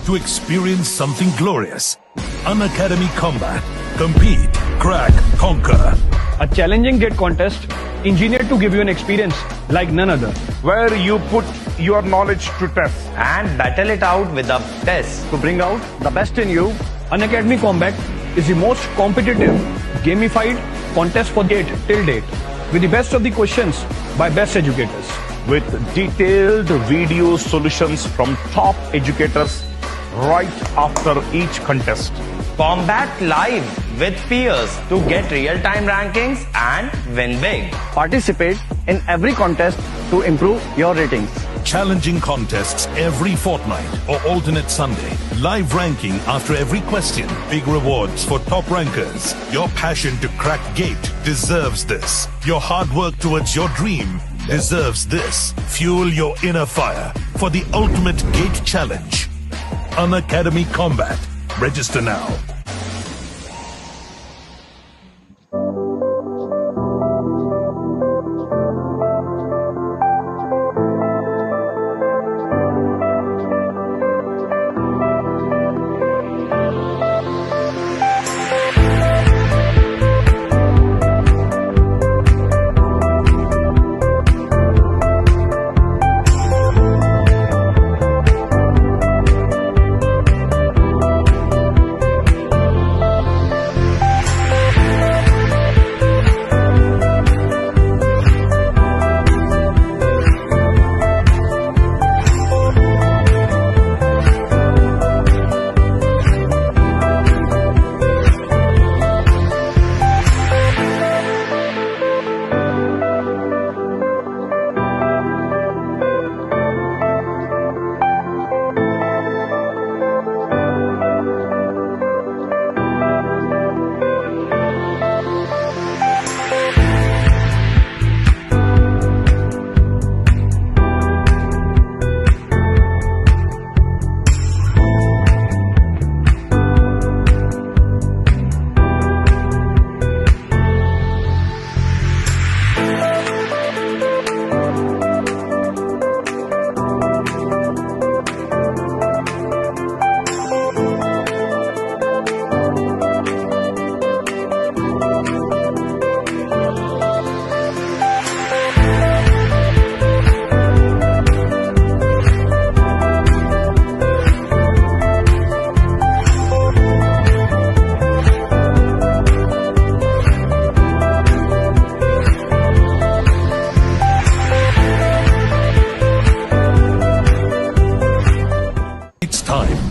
to experience something glorious. Unacademy Combat. Compete, crack, conquer. A challenging GATE contest engineered to give you an experience like none other. Where you put your knowledge to test and battle it out with a test to bring out the best in you. Unacademy Combat is the most competitive, gamified contest for GATE till date, with the best of the questions by best educators. with detailed video solutions from top educators right after each contest. Combat live with peers to get real-time rankings and win big. Participate in every contest to improve your ratings. Challenging contests every fortnight or alternate Sunday. Live ranking after every question. Big rewards for top rankers. Your passion to crack GATE deserves this. Your hard work towards your dream deserves this. Fuel your inner fire for the ultimate GATE challenge. Unacademy Combat. Register now.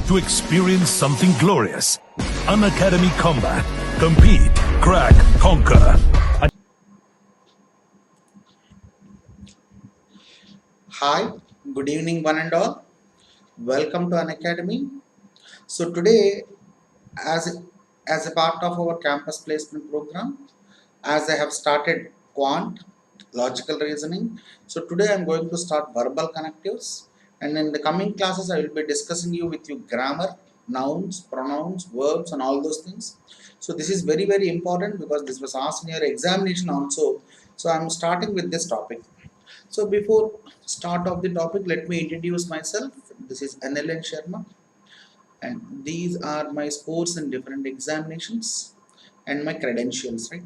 To experience something glorious. Unacademy Combat. Compete, crack, conquer. Hi, good evening one and all. Welcome to Unacademy. So today, as a part of our campus placement program, as I have started quant, logical reasoning. So today I am going to start verbal connectives. And in the coming classes, I will be discussing with you grammar, nouns, pronouns, verbs, and all those things. So this is very, very important because this was asked in your examination also. So I am starting with this topic. So before start of the topic, let me introduce myself. This is NLN Sharma, and these are my scores in different examinations and my credentials. Right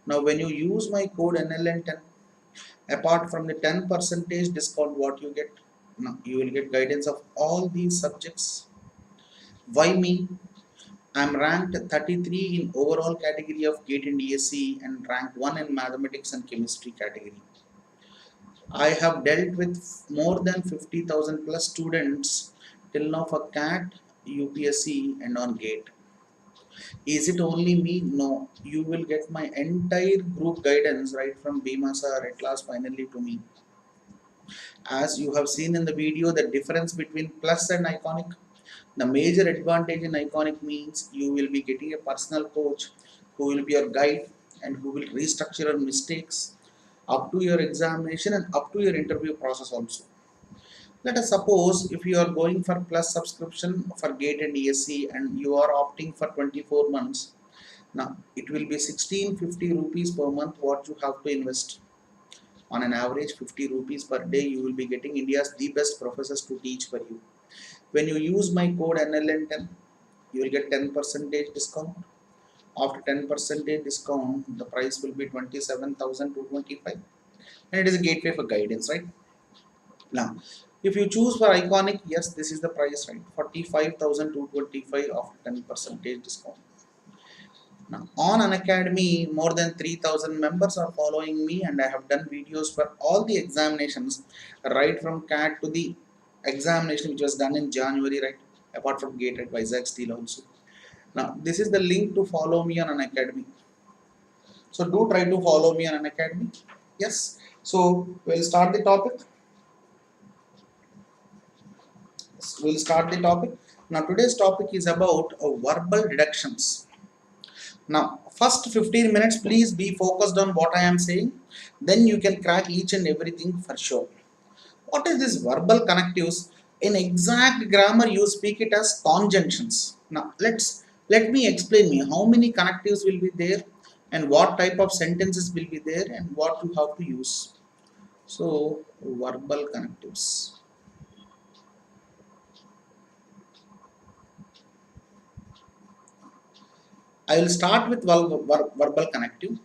now, when you use my code NLN 10, apart from the 10% discount, what you get? Now you will get guidance of all these subjects. Why me? I am ranked 33 in overall category of GATE and ESE and ranked 1 in mathematics and chemistry category. I have dealt with more than 50,000 plus students till now for CAT, UPSC and on GATE. Is it only me? No. You will get my entire group guidance right from Bhima sir at last finally to me. As you have seen in the video, the difference between plus and iconic, the major advantage in iconic means you will be getting a personal coach who will be your guide and who will restructure your mistakes up to your examination and up to your interview process also. Let us suppose if you are going for plus subscription for GATE and ESE and you are opting for 24 months, now it will be 1650 rupees per month what you have to invest. On an average 50 rupees per day, you will be getting India's the best professors to teach for you. When you use my code NLN10, you will get 10% discount. After 10% discount, the price will be 27,225, and it is a gateway for guidance, right? Now, if you choose for iconic, yes, this is the price, right? 45,225 after 10% discount. Now, on Unacademy, more than 3,000 members are following me, and I have done videos for all the examinations, right from CAT to the examination which was done in January, right? Apart from GATE at Vizag Steel also. Now, this is the link to follow me on Unacademy. So, do try to follow me on Unacademy. Yes. So, we'll start the topic. Now, today's topic is about verbal reductions. Now, first 15 minutes, please be focused on what I am saying. Then you can crack each and everything for sure. What is this verbal connectives? In exact grammar, you speak it as conjunctions. Now, let me explain me how many connectives will be there, and what type of sentences will be there, and what you have to use. So, verbal connectives. I will start with verbal connective.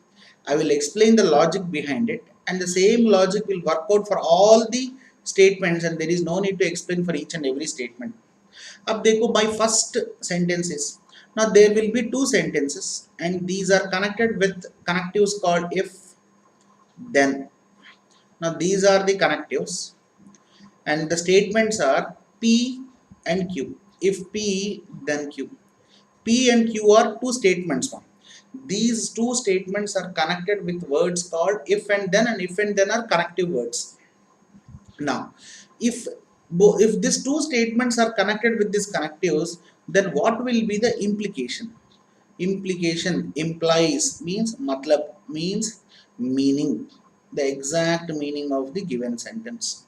I will explain the logic behind it, and the same logic will work out for all the statements, and there is no need to explain for each and every statement. Ab dekho, my first sentence is, now there will be two sentences, and these are connected with connectives called if, then. Now these are the connectives, and the statements are P and Q. If P, then Q. P and Q are two statements. These two statements are connected with words called if and then are connective words. Now, if these two statements are connected with these connectives, then what will be the implication? Implication implies means matlab means meaning, the exact meaning of the given sentence.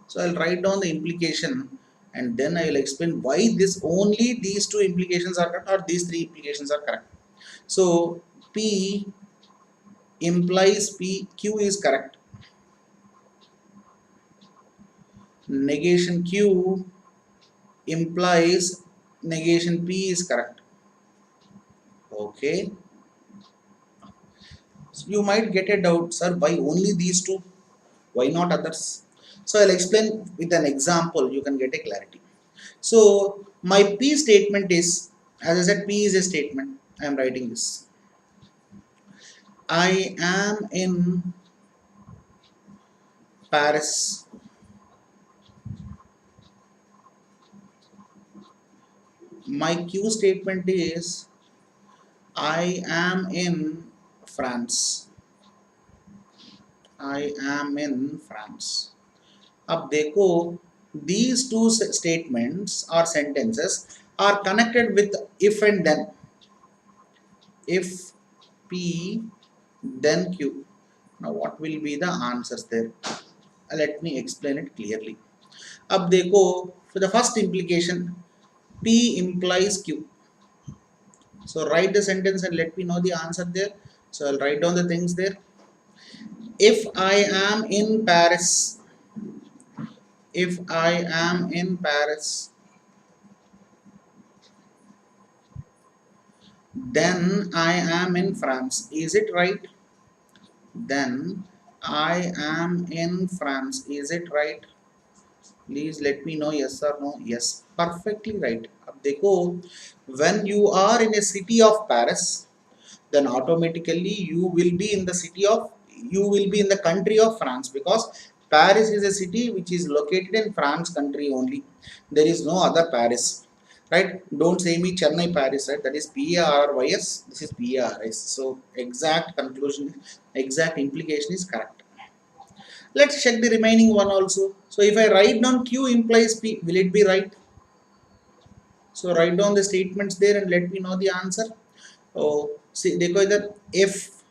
So I'll write down the implication, and then I will explain why only these two implications are correct, or these three implications are correct. So P implies P, Q is correct. Negation Q implies negation P is correct. Okay. So you might get a doubt, sir, why only these two? Why not others? So I'll explain with an example, you can get a clarity. So my P statement is, as I said, P is a statement. I am writing this. I am in Paris. My Q statement is, I am in France. I am in France. Ab dekho, these two statements or sentences are connected with if and then. If P, then Q. Now what will be the answers there? Let me explain it clearly. Ab dekho, for the first implication, P implies Q. So write the sentence and let me know the answer there. So I'll write down the things there. If I am in Paris, if I am in Paris, then I am in France. Is it right? Then I am in France. Is it right? Please let me know yes or no. Yes, perfectly right. Ab dekho, when you are in a city of Paris, then automatically you will be in the country of France, because Paris is a city which is located in France country only. There is no other Paris, right? Don't say me Chennai Paris, right? That is PARYS. This is PARS. So exact conclusion, exact implication is correct. Let's check the remaining one also. So if I write down Q implies P, will it be right? So write down the statements there and let me know the answer. Oh, see, देखो इधर, if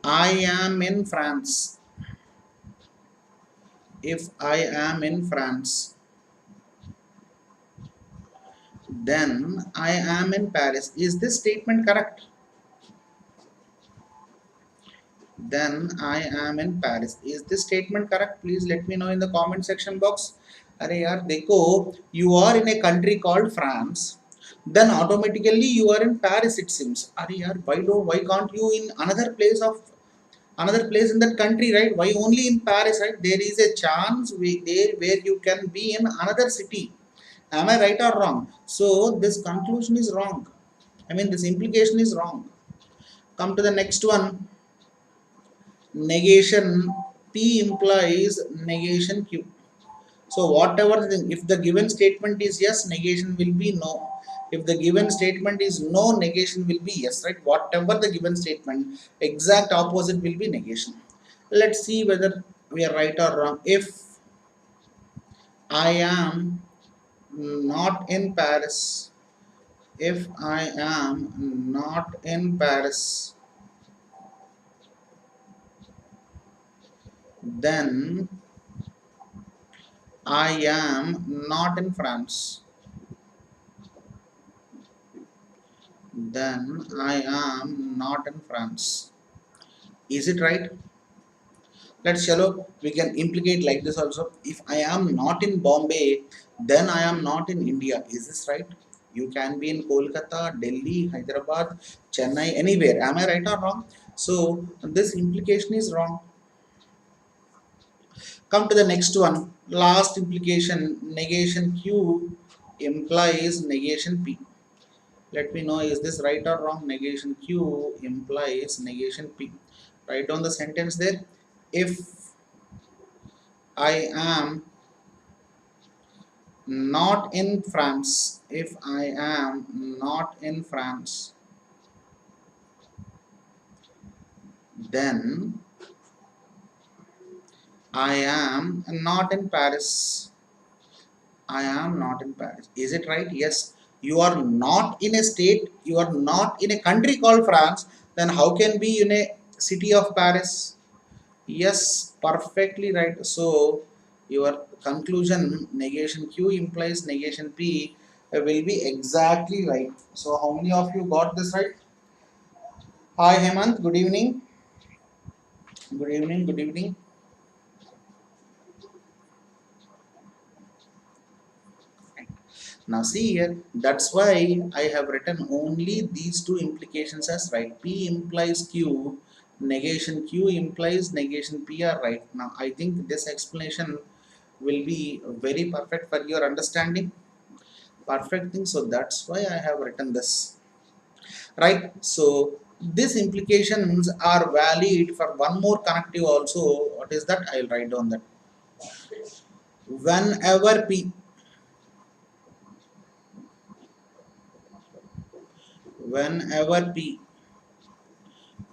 I am in France, if I am in France, then I am in Paris. Is this statement correct? Then I am in Paris. Is this statement correct? Please let me know in the comment section box. अरे यार देखो, you are in a country called France, then automatically you are in Paris it seems. अरे यार, why can't you in another place in that country, right? Why only in Paris, right? There is a chance there where you can be in another city. Am I right or wrong? So this conclusion is wrong. I mean, this implication is wrong. Come to the next one. Negation P implies negation Q. So whatever if the given statement is yes, negation will be no. If the given statement is no, negation will be yes, right? Whatever the given statement, exact opposite will be negation. Let's see whether we are right or wrong. If I am not in Paris, if I am not in Paris, then I am not in France. Then I am not in France. Is it right? Let's shallow. We can implicate like this also. If I am not in Bombay, then I am not in India. Is this right? You can be in Kolkata, Delhi, Hyderabad, Chennai, anywhere. Am I right or wrong? So this implication is wrong. Come to the next one. Last implication. Negation Q implies negation P. Let me know, is this right or wrong? Negation Q implies negation P. Write down the sentence there. If I am not in France, if I am not in France, then I am not in Paris. I am not in Paris. Is it right? Yes. You are not in a state, you are not in a country called France, then how can be in a city of Paris? Yes, perfectly right. So your conclusion negation Q implies negation P will be exactly right. So how many of you got this right? Hi Hemant, good evening. Good evening, good evening. Now see here, that's why I have written only these two implications as right. P implies Q, negation Q implies negation P are right. Now I think this explanation will be very perfect for your understanding. Perfect thing. So that's why I have written this. Right. So these implications are valid for one more connective also. What is that? I'll write down that. Whenever P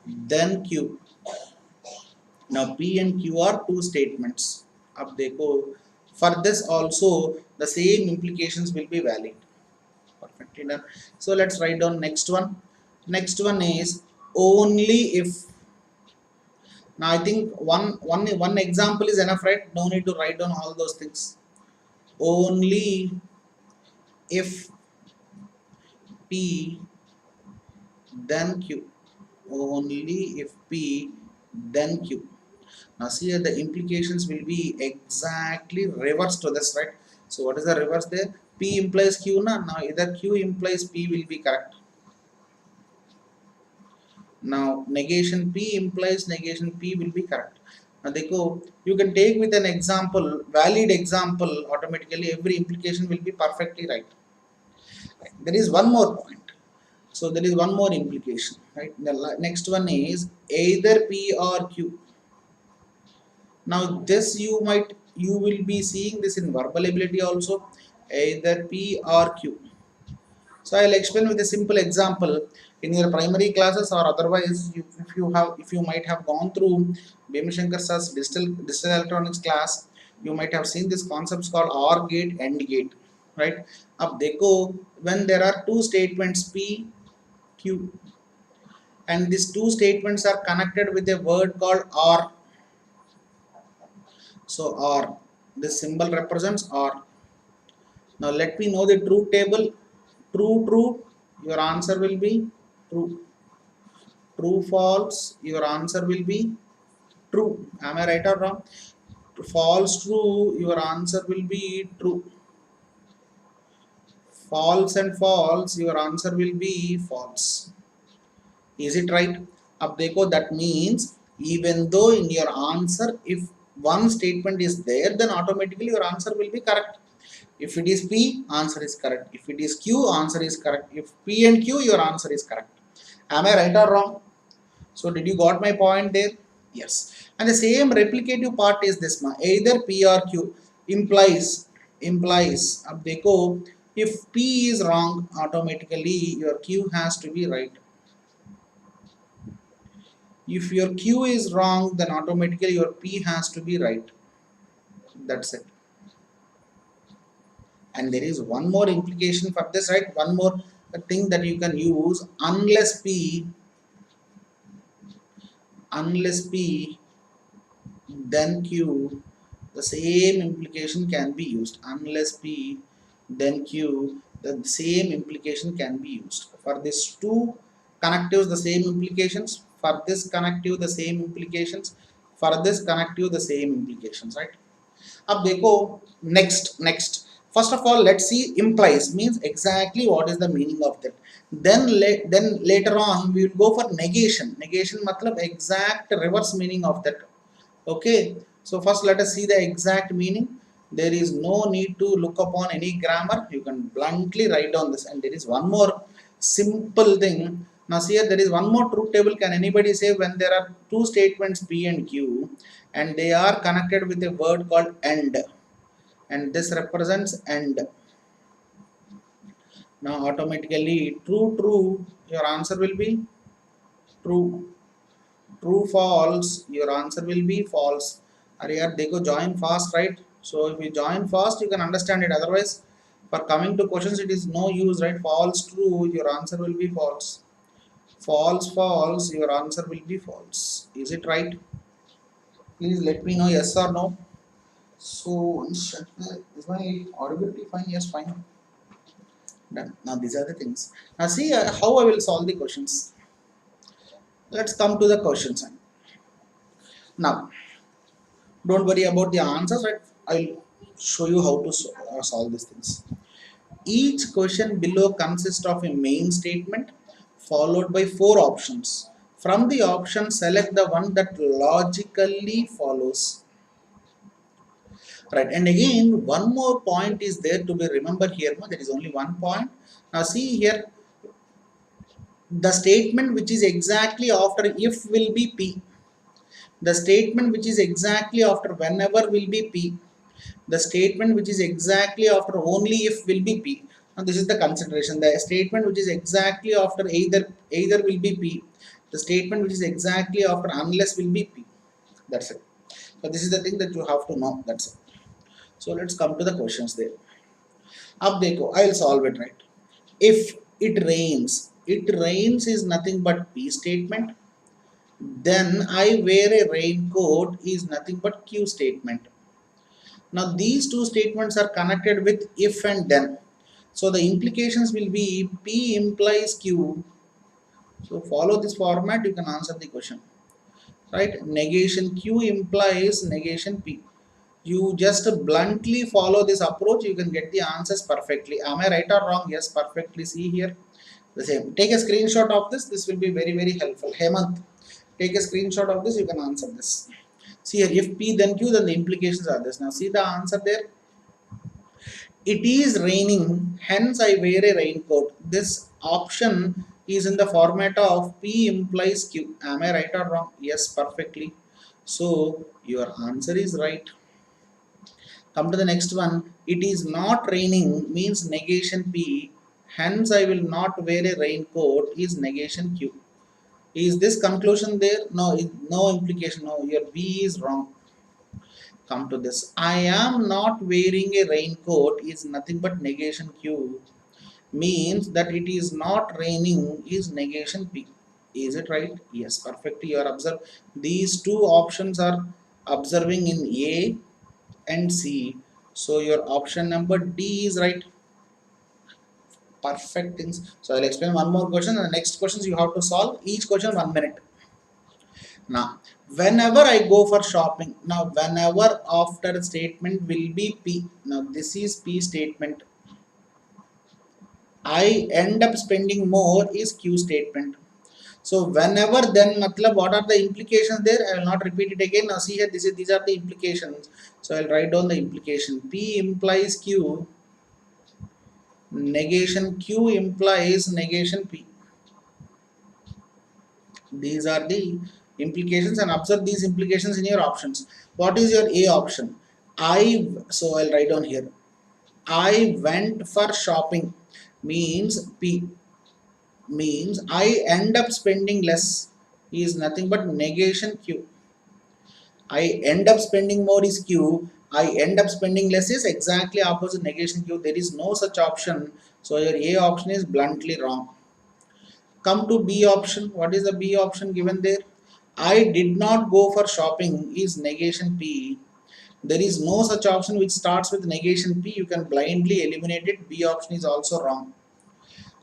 then Q. Now P and Q are two statements. Ab dekho, for this also the same implications will be valid. Perfectly done. So let's write down next one. Next one is only if. Now I think one example is enough, right? No need to write down all those things. Only if P then Q. Only if P then Q. Now see here the implications will be exactly reverse to this, right? So what is the reverse there? P implies Q na. Now either Q implies P will be correct. Now negation P implies negation P will be correct. Now देखो, you can take with an example, valid example, automatically every implication will be perfectly right. There is one more point. So there is one more implication, right? The next one is either P or Q. Now this you will be seeing this in verbal ability also, either P or Q. So I'll explain with a simple example in your primary classes or otherwise if you might have gone through Bhimashankar sir's digital electronics class, you might have seen this concepts called OR gate, AND gate, right? Ab dekho, when there are two statements P, Q, and these two statements are connected with a word called OR. So OR, this symbol represents OR. Now let me know the truth table. True, your answer will be true. True, false, your answer will be true. Am I right or wrong? false true, your answer will be true. False and false, your answer will be false. Is it right? Ab dekho, that means even though in your answer, if one statement is there, then automatically your answer will be correct. If it is P, answer is correct. If it is Q, answer is correct. If P and Q, your answer is correct. Am I right or wrong? So did you got my point there? Yes. And the same replicative part is this one. Either P or Q implies. Ab dekho, if P is wrong, automatically your Q has to be right. If your Q is wrong, then automatically your P has to be right. That's it. And there is one more implication for this, right? One more thing that you can use. Unless P, then Q, the same implication can be used. Unless P, then Q, the same implication can be used. For this two connectives, the same implications. For this connective, the same implications. For this connective, the same implications, right? Ab dekho, next. First of all, let's see implies means exactly what is the meaning of that. Then later on we will go for negation. Negation matlab exact reverse meaning of that. Okay. So first let us see the exact meaning. There is no need to look upon any grammar. You can bluntly write down this. And there is one more simple thing. Now see here, there is one more truth table. Can anybody say when there are two statements P and Q and they are connected with a word called and this represents and. Now automatically true, your answer will be true. True, false, your answer will be false. Arey they go join fast, right? So if you join fast, you can understand it. Otherwise, for coming to questions, it is no use, right? False, true, your answer will be false. False, your answer will be false. Is it right? Please let me know yes or no. So is my audibility fine? Yes, fine. Done. Now these are the things. Now see how I will solve the questions. Let's come to the questions. Now, don't worry about the answers, right? I'll show you how to solve these things. Each question below consists of a main statement followed by 4 options. From the options, select the one that logically follows. Right, and again, one more point is there to be remembered here. There is only one point. Now see here, the statement which is exactly after if will be P. The statement which is exactly after whenever will be P. The statement which is exactly after only if will be P. Now this is the consideration. The statement which is exactly after either will be P. The statement which is exactly after unless will be P. That's it. So this is the thing that you have to know. That's it. So let's come to the questions there. Ab dekho, I will solve it, right. If it rains is nothing but P statement. Then I wear a raincoat is nothing but Q statement. Now these two statements are connected with if and then. So the implications will be P implies Q. So follow this format, you can answer the question. Right? Negation Q implies negation P. You just bluntly follow this approach, you can get the answers perfectly. Am I right or wrong? Yes, perfectly. See here. The same. Take a screenshot of this. This will be very, very helpful. Hemant, take a screenshot of this. You can answer this. See here, if P then Q, then the implications are this. Now see the answer there. It is raining, hence I wear a raincoat. This option is in the format of P implies Q. Am I right or wrong? Yes, perfectly. So your answer is right. Come to the next one. It is not raining means negation P. Hence I will not wear a raincoat is negation Q. Is this conclusion there? No, no implication. No, your B is wrong. Come to this. I am not wearing a raincoat is nothing but negation Q. Means that it is not raining is negation P. Is it right? Yes, perfectly. You are observe. These two options are observing in A and C. So your option number D is right. Perfect things. So I'll explain one more question and the next questions you have to solve. Each question 1 minute. Now, whenever I go for shopping, now whenever after statement will be P. Now this is P statement. I end up spending more is Q statement. So whenever, then matlab, what are the implications there? I will not repeat it again. Now see here, these are the implications. So I will write down the implication. P implies Q, negation Q implies negation P. These are the implications, and observe these implications in your options. What is your A option? So I'll write down here. I went for shopping means P, means I end up spending less is nothing but negation Q. I end up spending more is Q. I end up spending less is exactly opposite negation Q. There is no such option. So your A option is bluntly wrong. Come to B option. What is the B option given there? I did not go for shopping is negation P. There is no such option which starts with negation P. You can blindly eliminate it. B option is also wrong.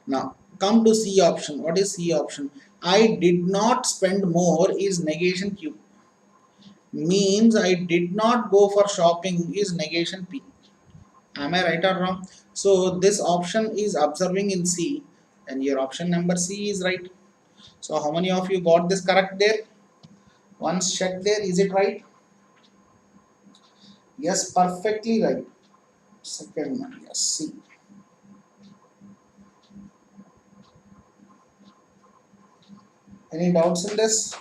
Now come to C option. What is C option? I did not spend more is negation Q. Means I did not go for shopping is negation P. Am I right or wrong? So this option is observing in C, and your option number C is right. So how many of you got this correct there? Once check there, is it right? Yes, perfectly right. Second one, yes, C. Any doubts in this?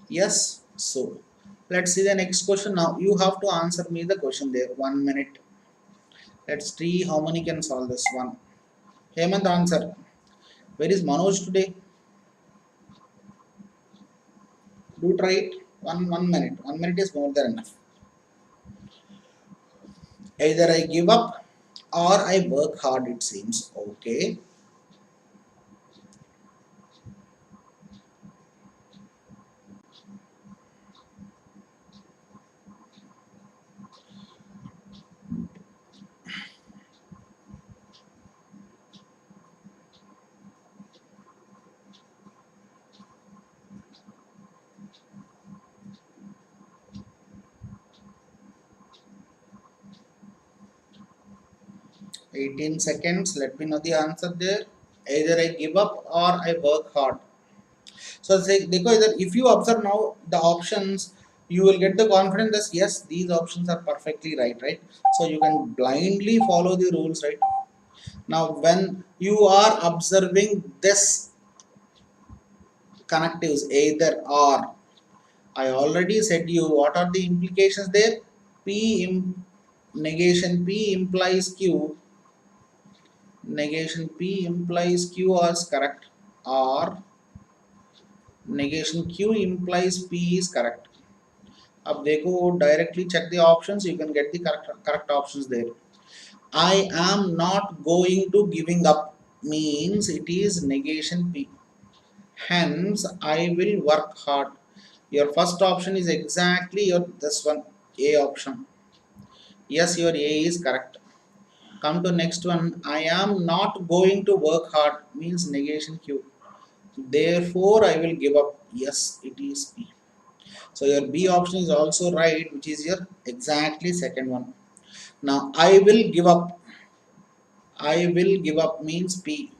Yes. So let's see the next question. Now you have to answer me the question there. 1 minute. Let's see how many can solve this one. Hemant, answer. Where is Manoj today? Do try it. One minute. 1 minute is more than enough. Either I give up or I work hard, it seems. Okay. $18 seconds. Let me know the answer there. Either I give up or I work hard. So if you observe now the options, you will get the confidence that yes, these options are perfectly right. So you can blindly follow the rules, right? Now when you are observing this connectives, either or, I already said you what are the implications there. Negation P implies Q, negation P implies Q as correct, or negation Q implies P is correct. अब देखो directly check the options, you can get the correct options there. I am not going to giving up means it is negation P. Hence I will work hard. Your first option is exactly your this one, A option. Yes, your A is correct. Come to next one. I am not going to work hard means negation Q. Therefore I will give up. Yes, it is P. So your B option is also right, which is your exactly second one. Now I will give up. I will give up means P.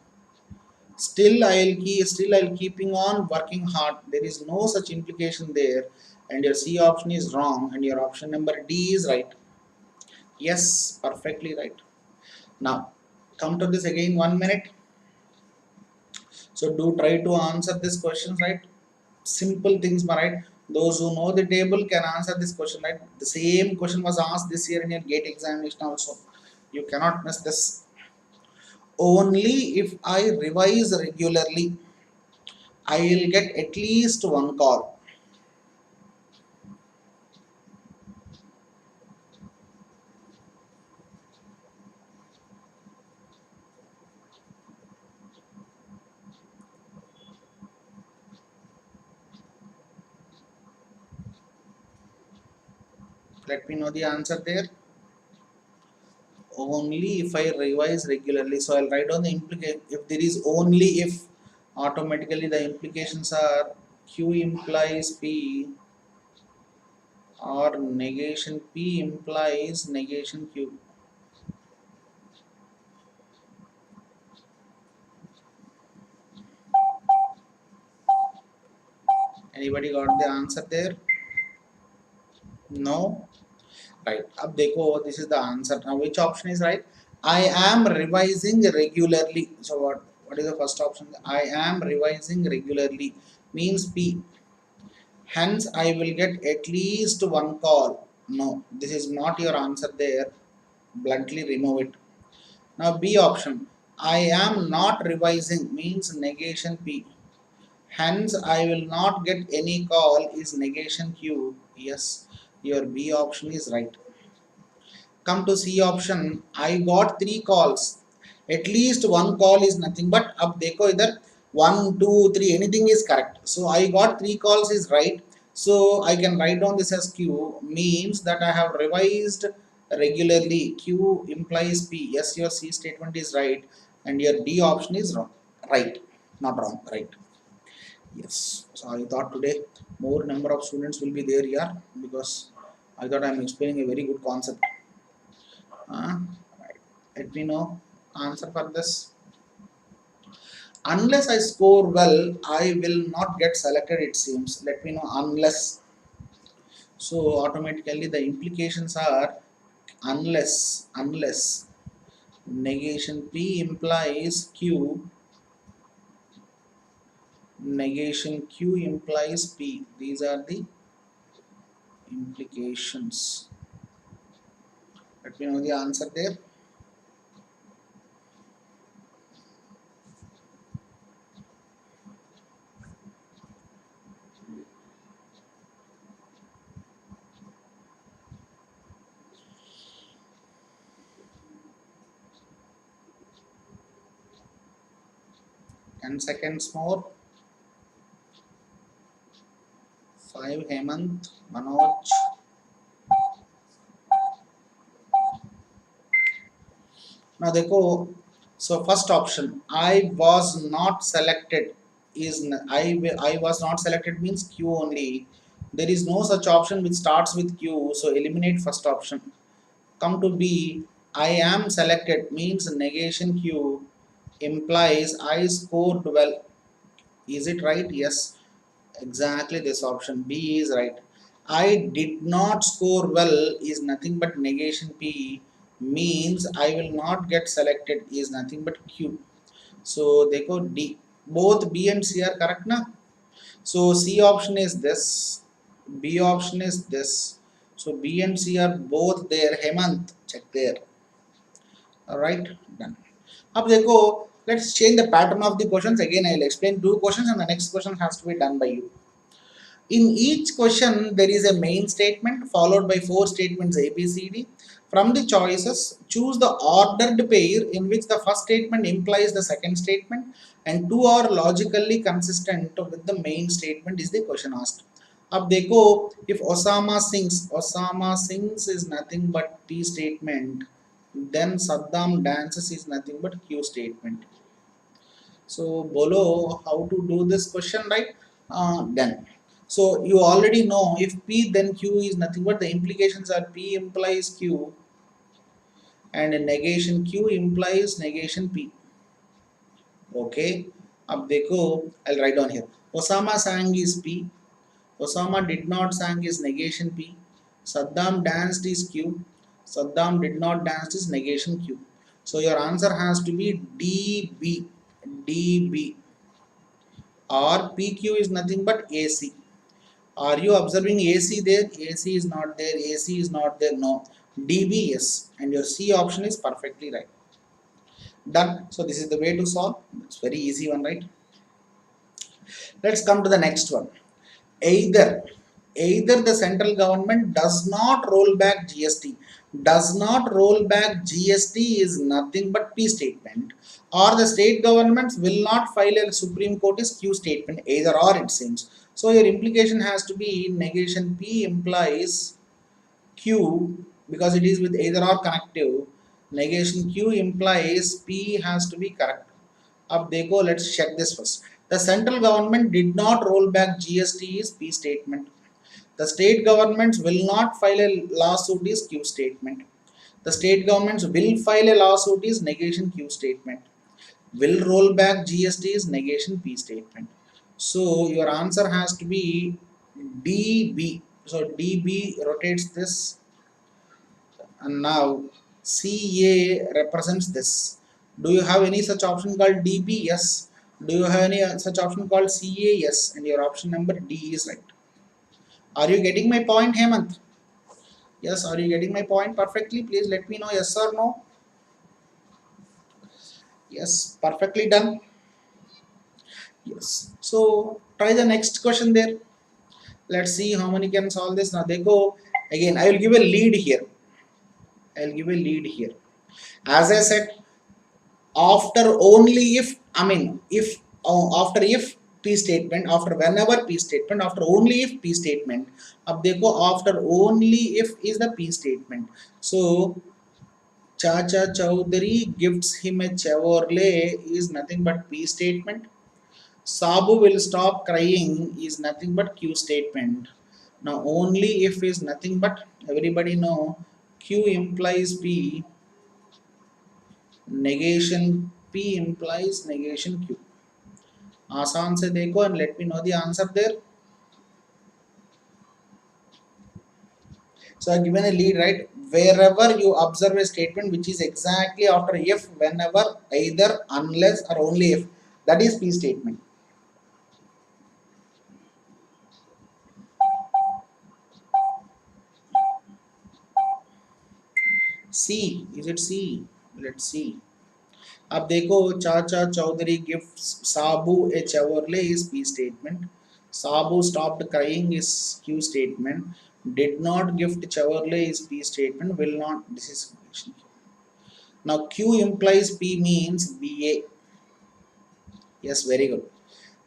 Still I'll keeping on working hard. There is no such implication there, and your C option is wrong, and your option number D is right. Yes, perfectly right. Now come to this again. 1 minute. So do try to answer this question, right? Simple things, right? Those who know the table can answer this question, right? The same question was asked this year in your GATE examination also. You cannot miss this. Only if I revise regularly, I will get at least one call. Let me know the answer there. Only if I revise regularly. So I'll write down the implication. If there is only if, automatically the implications are Q implies P, or negation P implies negation Q. Anybody got the answer there? No? Right. Ab dekho, this is the answer. Now which option is right? I am revising regularly. So what is the first option? I am revising regularly means P. Hence I will get at least one call. No, this is not your answer there. Bluntly remove it. Now B option. I am not revising means negation P. Hence I will not get any call is negation Q. Yes, your B option is right. Come to C option. I got 3 calls. At least one call is nothing but up dekho either 1, 2, 3 anything is correct. So I got 3 calls is right. So I can write down this as Q means that I have revised regularly. Q implies P. Yes, your C statement is right and your D option is wrong. Right, not wrong. Right. Yes. So I thought today more number of students will be there here because I thought I am explaining a very good concept. Right. Let me know answer for this. Unless I score well, I will not get selected, it seems. Let me know unless. So automatically the implications are unless negation P implies Q, negation Q implies P. These are the implications. Let me know the answer there. Ten seconds more. 5 Hemant, Manoj. Now देखो, so first option I was not selected is I was not selected means Q only. There is no such option which starts with Q, so eliminate first option. Come to B, I am selected means negation Q implies I scored well. Is it right? Yes, exactly this option B is right. I did not score well is nothing but negation P means I will not get selected is nothing but Q. So they go D. Both B and C are correct na? So C option is this. B option is this. So B and C are both there. Hemant, check there. Alright, done. Up they go. Let's change the pattern of the questions. Again, I will explain 2 questions and the next question has to be done by you. In each question, there is a main statement followed by 4 statements A, B, C, D. From the choices, choose the ordered pair in which the first statement implies the second statement and 2 are logically consistent with the main statement is the question asked. Ab dekho, if Osama sings is nothing but P statement, then Saddam dances is nothing but Q statement. So, bolo how to do this question, right? Then. So you already know if P then Q is nothing but the implications are P implies Q and negation Q implies negation P. Okay. Ab dekho, I'll write down here. Osama sang is P. Osama did not sang is negation P. Saddam danced is Q. Saddam did not dance is negation Q. So your answer has to be DB. DB. Or PQ is nothing but AC. Are you observing AC there? AC is not there. AC is not there. No. DB, yes. And your C option is perfectly right. Done. So this is the way to solve. It's very easy one, right? Let's come to the next one. Either the central government does not roll back GST. Does not roll back GST is nothing but P statement, or the state governments will not file a Supreme Court is Q statement. Either or it seems. So your implication has to be negation P implies Q because it is with either or connective. Negation Q implies P has to be correct. Up they go. Let's check this first. The central government did not roll back GST is P statement. The state governments will not file a lawsuit is Q statement. The state governments will file a lawsuit is negation Q statement. Will roll back GST is negation P statement. So your answer has to be DB. So DB rotates this, and now CA represents this. Do you have any such option called DB? Yes. Do you have any such option called CA? Yes. And your option number D is right. Are you getting my point, Hemant? Yes. Are you getting my point perfectly? Please let me know yes or no. Yes. Perfectly done. Yes. So try the next question there. Let's see how many can solve this. Now they go again. I will give a lead here. I will give a lead here. As I said, after only if, I mean, if after if P statement, after whenever P statement, after only if P statement. अब देखो after only if is the P statement. So Chacha Chowdhury gives him a Chevrolet is nothing but P statement. Sabu will stop crying is nothing but Q statement. Now only if is nothing but, everybody know Q implies P, negation P implies negation Q. आसान से देखो and let me know the answer there. So I have given a lead, right? Wherever you observe a statement which is exactly after if, whenever, either, unless or only if, that is P statement. C, is it C? Let's see. अब देखो चाचा Chaudhary gives Sabu a Chevrolet is P statement. Sabu stopped crying is Q statement. Did not gift Chevrolet is P statement. Will not. This is condition. Now Q implies P means BA. Yes, very good.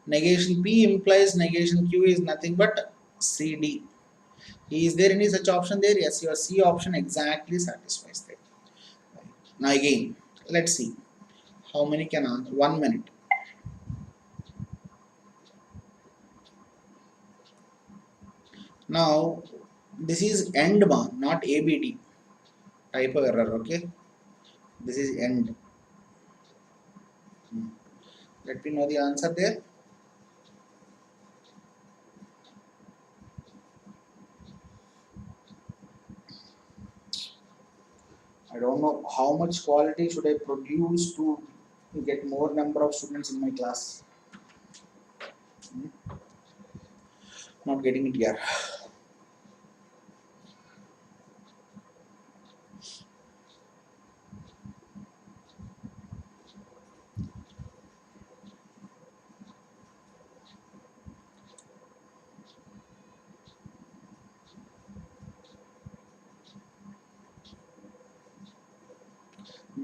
Negation P implies negation Q is nothing but CD. Is there any such option there? Yes, your C option exactly satisfies that. Now again, let's see. How many can answer? 1 minute. Now, this is end one, not ABD. Typo error, okay? This is end. Let me know the answer there. I don't know how much quality should I produce to get more number of students in my class. Not getting it here.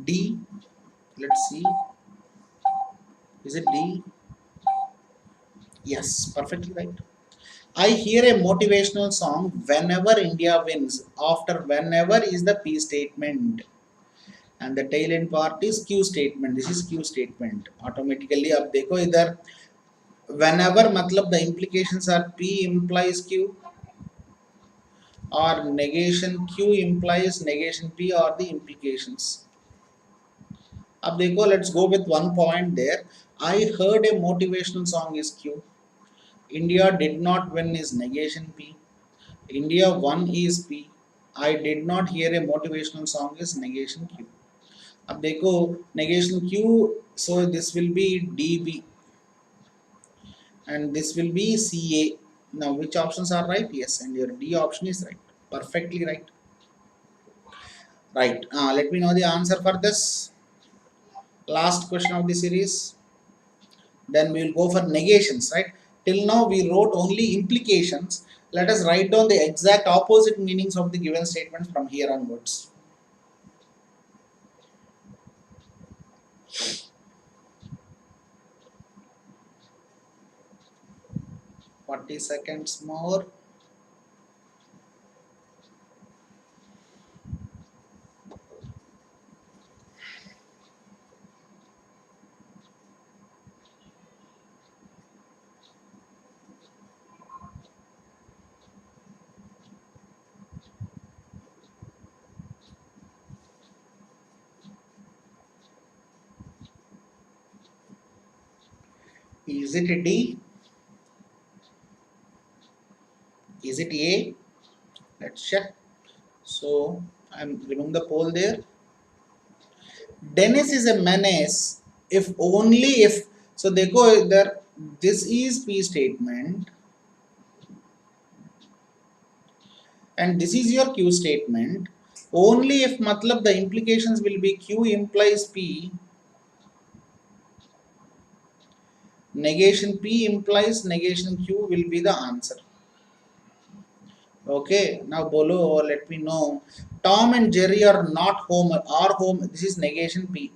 D, let's see. Is it D? Yes, perfectly right. I hear a motivational song whenever India wins. After whenever is the P statement. And the tail end part is Q statement. This is Q statement. Automatically, अब देखो इधर whenever मतलब the implications are P implies Q or negation Q implies negation P or the implications. अब देखो, let's go with 1 point there. I heard a motivational song is Q. India did not win is negation P. India won is P. I did not hear a motivational song is negation Q. अब देखो negation Q, so this will be DB and this will be CA. Now which options are right? Yes, and your D option is right. Perfectly right. Right. Let me know the answer for this. Last question of the series. Then we will go for negations, right? Till now we wrote only implications. Let us write down the exact opposite meanings of the given statements from here onwards. Forty seconds more. Is it D? Is it A? Let's check. So I'm removing the pole there. Dennis is a menace if only if, so देखो there, this is P statement and this is your Q statement. Only if matlab the implications will be Q implies P, negation P implies negation Q will be the answer. Okay, now bolo, let me know. Tom and Jerry are not home, are home. This is negation P.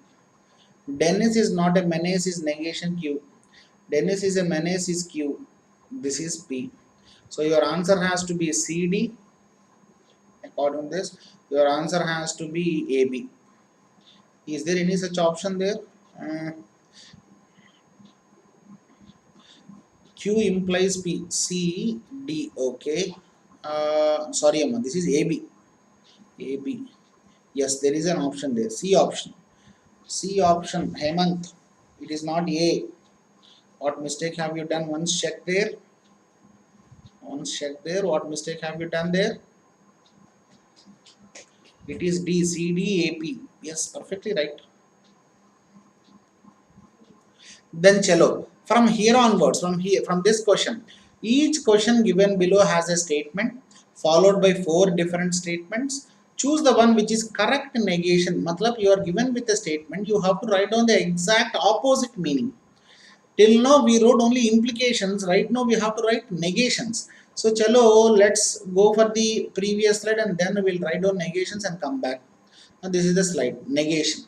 Dennis is not a menace is negation Q. Dennis is a menace is Q. This is P. So your answer has to be CD. According to this, your answer has to be AB. Is there any such option there? Q implies P. C, D. Okay. Sorry, Amma. This is AB. AB. Yes, there is an option there. C option. C option. Hemant. It is not A. What mistake have you done? Once check there. Once check there. What mistake have you done there? It is D. C, D, A, P. Yes, perfectly right. Then chalo. From here onwards, from this question, each question given below has a statement followed by 4 different statements. Choose the one which is correct negation. Matlab you are given with a statement, you have to write down the exact opposite meaning. Till now we wrote only implications. Right now we have to write negations. So chalo, let's go for the previous slide and then we'll write down negations and come back. Now this is the slide. Negation.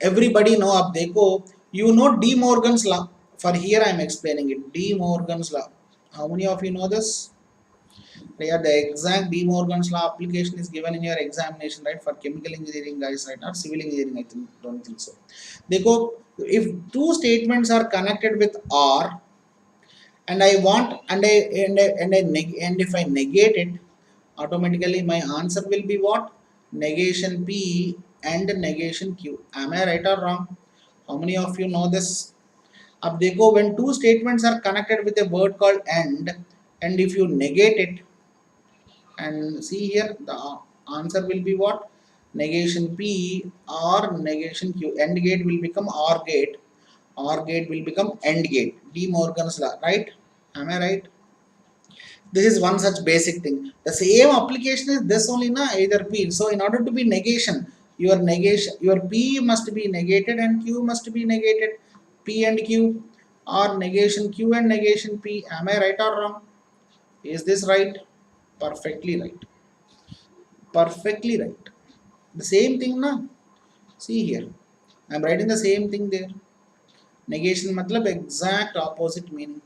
Everybody know ab dekho. You know De Morgan's law. For here I am explaining it. De Morgan's law. How many of you know this? Yeah, the exact De Morgan's law application is given in your examination, right? For chemical engineering guys, right? Not civil engineering, I don't think so. They go, if 2 statements are connected with or, and I want and if I negate it, automatically my answer will be what? Negation P and negation Q. Am I right or wrong? How many of you know this? Ab dekho, when 2 statements are connected with a word called and if you negate it, and see here the answer will be what? Negation P or negation Q. AND gate will become OR gate. OR gate will become AND gate. De Morgan's law, right? Am I right? This is one such basic thing. The same application is this only na, either P. So in order to be negation, your P must be negated and Q must be negated. P and Q or negation Q and negation P. Am I right or wrong? Is this right? Perfectly right. Perfectly right. The same thing na. See here. I am writing the same thing there. Negation matlab exact opposite meaning.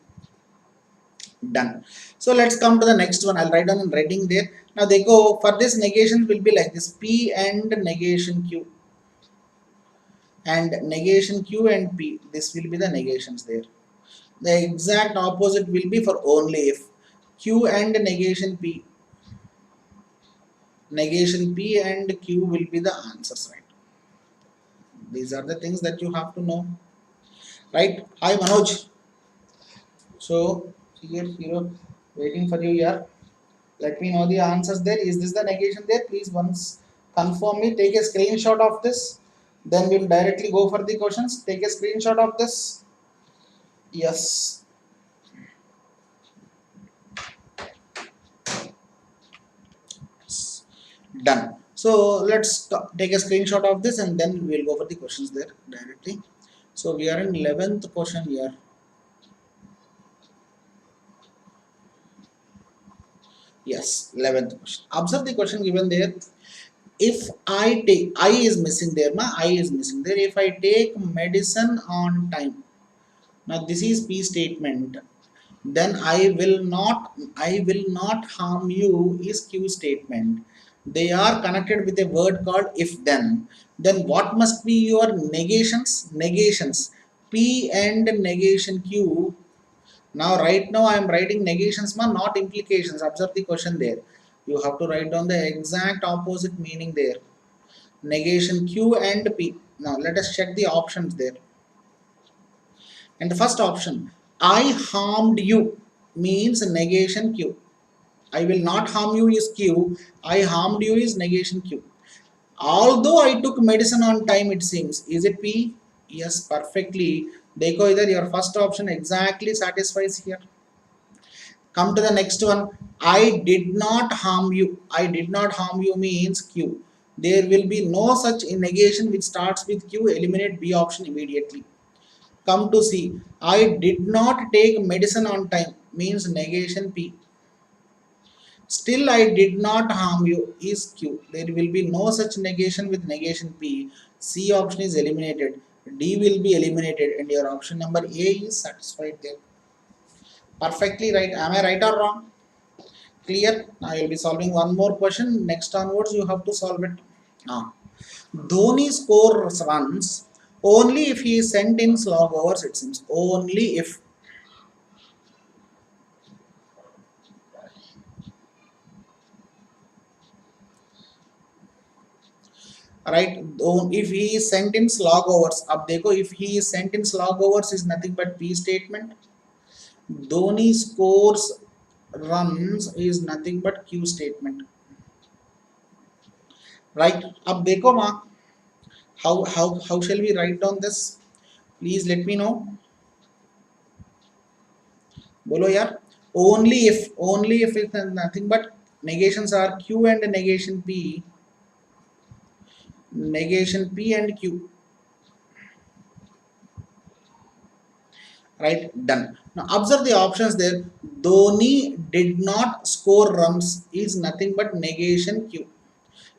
Done. So let's come to the next one. I'll write down in writing there. Now they go for this negation will be like this: P and negation Q, and negation Q and P. This will be the negations there. The exact opposite will be for only if Q and negation P. Negation P and Q will be the answers, right? These are the things that you have to know, right? Hi Manoj. So here, waiting for you here. Let me know the answers there. Is this the negation there? Please once confirm me. Take a screenshot of this. Then we'll directly go for the questions. Take a screenshot of this. Yes. Done. So let's take a screenshot of this and then we'll go for the questions there directly. So we are in 11th question here. Yes, 11th question. Observe the question given there. If I take, I is missing there, I is missing there. If I take medicine on time, now this is P statement, then I will not harm you is Q statement. They are connected with a word called if then what must be your negations? Negations P and negation Q. Now right now I am writing negations, not implications. Observe the question there. You have to write down the exact opposite meaning there. Negation Q and P. Now let us check the options there. And the first option, I harmed you, means negation Q. I will not harm you is Q. I harmed you is negation Q. Although I took medicine on time, it seems. Is it P? Yes, perfectly. Dekho, either your first option exactly satisfies here. Come to the next one. I did not harm you. I did not harm you means Q. There will be no such negation which starts with Q. Eliminate B option immediately. Come to C. I did not take medicine on time means negation P. Still I did not harm you is Q. There will be no such negation with negation P. C option is eliminated. D will be eliminated and your option number A is satisfied there. Perfectly right. Am I right or wrong? Clear? Now I will be solving one more question. Next onwards you have to solve it. Now, Dhoni scores runs only if he is sent in slog overs, it seems. Only if. Right, if he is sent in slog overs, अब देखो, if he is sent in slog overs is nothing but P statement. Dhoni scores runs is nothing but Q statement. Right, अब देखो माँ, how shall we write down this? Please let me know. बोलो यार. Only if it's nothing but negations are Q and negation P and Q. Right, done. Now observe the options there. Dhoni did not score runs is nothing but negation Q.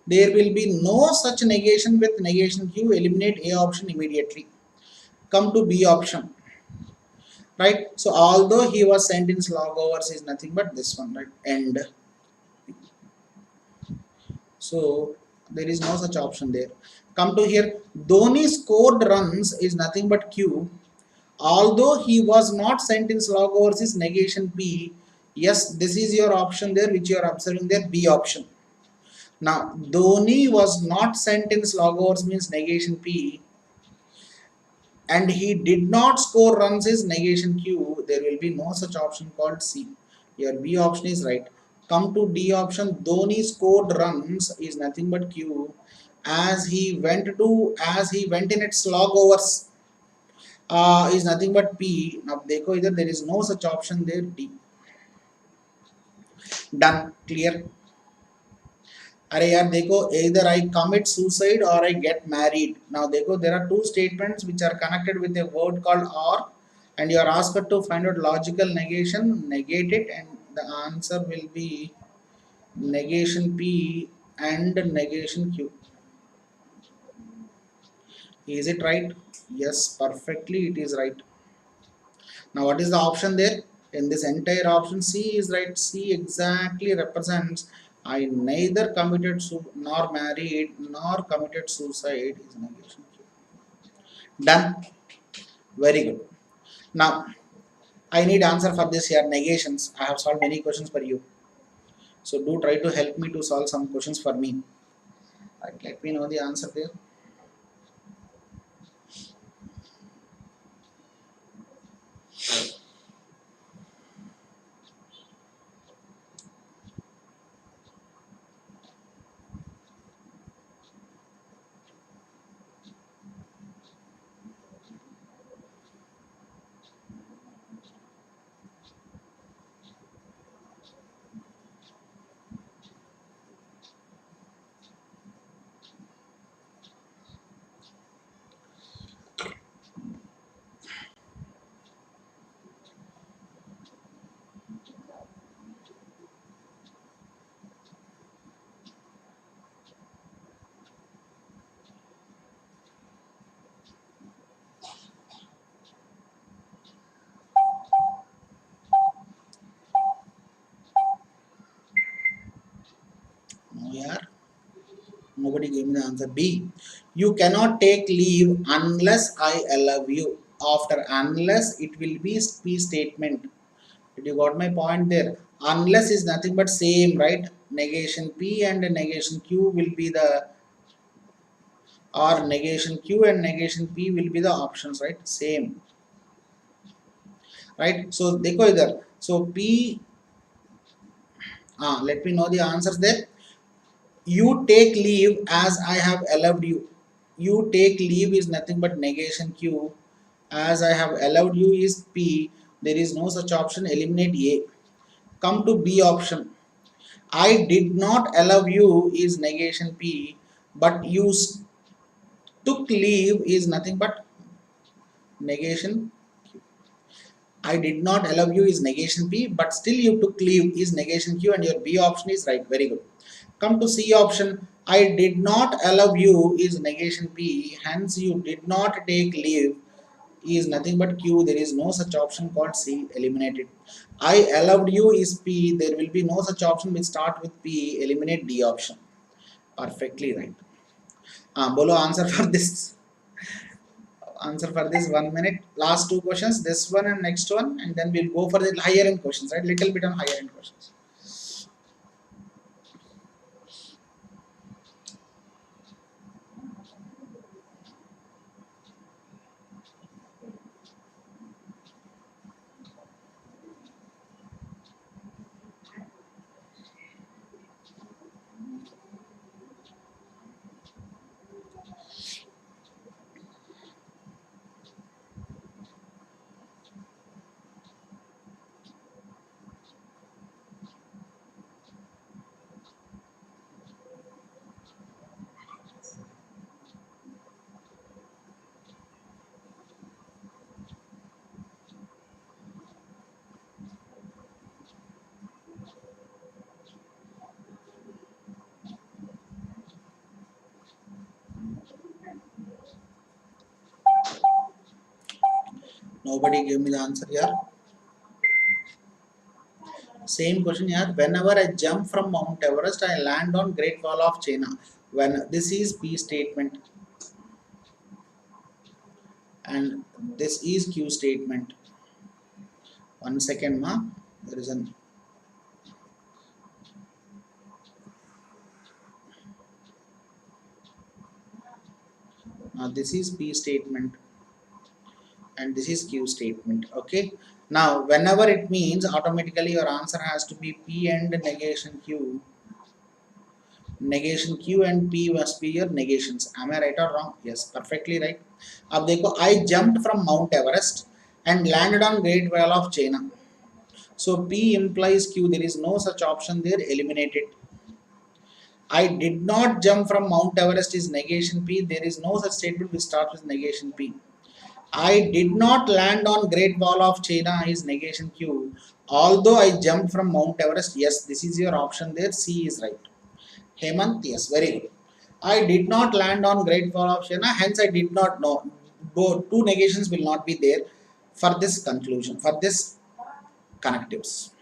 There will be no such negation with negation Q. Eliminate A option immediately. Come to B option. Right, so although he was sent in slog overs is nothing but this one, right? End. So there is no such option there. Come to here. Dhoni scored runs is nothing but Q. Although he was not sent in slog overs is negation P. Yes, this is your option there which you are observing there, B option. Now Dhoni was not sent in slog overs means negation P, and he did not score runs is negation Q. There will be no such option called C. Your B option is right. Come to D option. Dhoni scored runs is nothing but Q, as he went in its slog overs is nothing but P. Now देखो इधर there is no such option there. D. Done. Clear? अरे यार देखो, either I commit suicide or I get married. Now देखो, there are two statements which are connected with a word called or, and you are asked to find out logical negation, negate it, and the answer will be negation P and negation Q. Is it right? Yes, perfectly it is right. Now what is the option there? In this entire option, C is right. C exactly represents I neither committed nor married nor committed suicide is negation. Done. Very good. Now I need answer for this here, negations. I have solved many questions for you. So do try to help me to solve some questions for me. Right, let me know the answer there. No, yeah. Nobody gave me the answer. B. You cannot take leave unless I allow you. After unless, it will be P statement. Did you got my point there? Unless is nothing but same, right? Negation P and negation Q will be the, or negation Q and negation P will be the options, right? Same. right? So देखो इधर, so P, let me know the answers there. You take leave as I have allowed you. You take leave is nothing but negation Q. As I have allowed you is P. There is no such option. Eliminate A. Come to B option. I did not allow you is negation P. But you took leave is nothing but negation. I did not allow you is negation P, but still you took leave is negation Q, and your B option is right. Very good. Come to C option. I did not allow you is negation P, hence you did not take leave is nothing but Q. There is no such option called C. Eliminated. I allowed you is P. There will be no such option which start with P. Eliminate D option. Perfectly right. Bolo answer for this. Answer for this 1 minute. Last two questions, this one and next one, and then we'll go for the higher end questions, right? Little bit on higher end questions. Nobody gave me the answer here. Same question here. Whenever I jump from Mount Everest, I land on Great Wall of China. When this is P statement, and this is Q statement. 1 second, ma. There is an this is P statement, and this is Q statement. Okay. Now, whenever it means automatically your answer has to be P and negation Q. Negation Q and P must be your negations. Am I right or wrong? Yes, perfectly right. अब देखो, I jumped from Mount Everest and landed on Great Wall of China. So P implies Q. There is no such option there. Eliminate it. I did not jump from Mount Everest is negation P. There is no such statement which starts with negation P. I did not land on Great Wall of China is negation Q. Although I jumped from Mount Everest, yes, this is your option there. C is right. Hemant, yes, very good. I did not land on Great Wall of China, hence I did not know. Both two negations will not be there for this conclusion, for this connectives.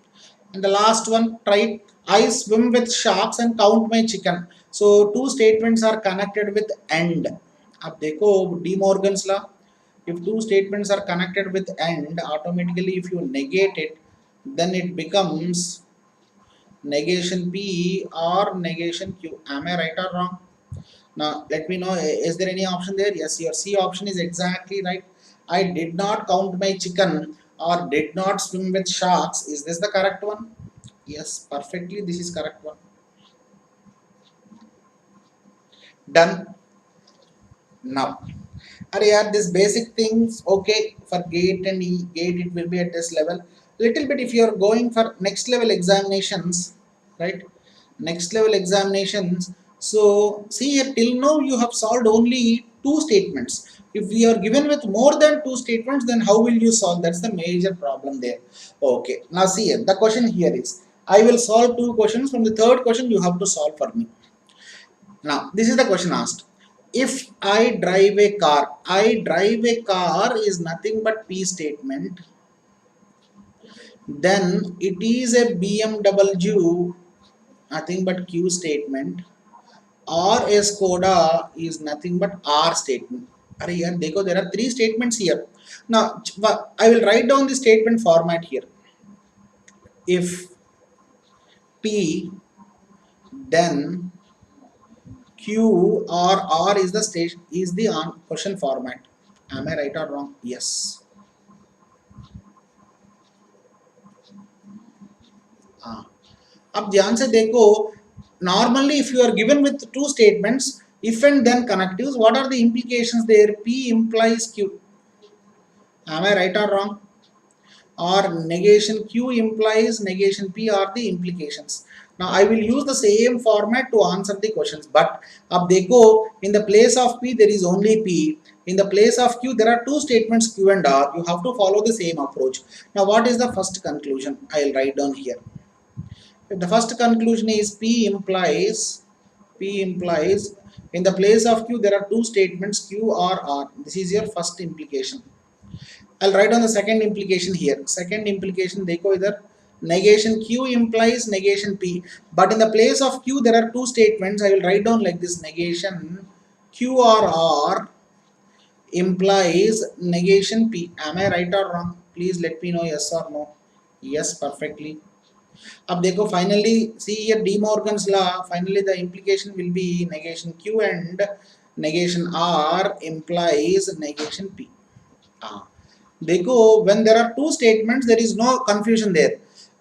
And the last one, try. I swim with sharks and count my chicken. So two statements are connected with and. Ab dekho, De Morgan's law. If two statements are connected with and, automatically if you negate it, then it becomes negation P or negation Q. Am I right or wrong? Now let me know, is there any option there? Yes, your C option is exactly right. I did not count my chicken or did not swim with sharks. Is this the correct one? Yes, perfectly, this is correct one. Done. Now, yeah, these basic things, okay, for GATE and GATE it will be at this level. Little bit if you are going for next level examinations, right? Next level examinations. So see here, till now you have solved only two statements. If we are given with more than two statements, then how will you solve? That's the major problem there. Okay, now see here, the question here is, I will solve two questions. From the third question you have to solve for me. Now this is the question asked. If I drive a car is nothing but P statement, then it is a BMW, nothing but Q statement, or a Skoda is nothing but R statement. There are three statements here. Now I will write down the statement format here. If P, then Q or R is the station, is the question format. Am I right or wrong? Yes. अब ध्यान से देखो, normally if you are given with two statements, if and then connectives, what are the implications there? P implies Q. Am I right or wrong? Or negation Q implies negation P are the implications. Now I will use the same format to answer the questions, but अब देखो, in the place of P there is only P. In the place of Q there are two statements Q and R. You have to follow the same approach. Now what is the first conclusion? I will write down here. If the first conclusion is P implies in the place of Q there are two statements Q or R. This is your first implication. I'll write on the second implication here. Second implication, देखो इधर, negation Q implies negation P. But in the place of Q there are two statements. I will write down like this: negation Q or R implies negation P. Am I right or wrong? Please let me know yes or no. Yes, perfectly. अब देखो, finally see here De Morgan's law. Finally the implication will be negation Q and negation R implies negation P. देखो, when there are two statements there is no confusion there.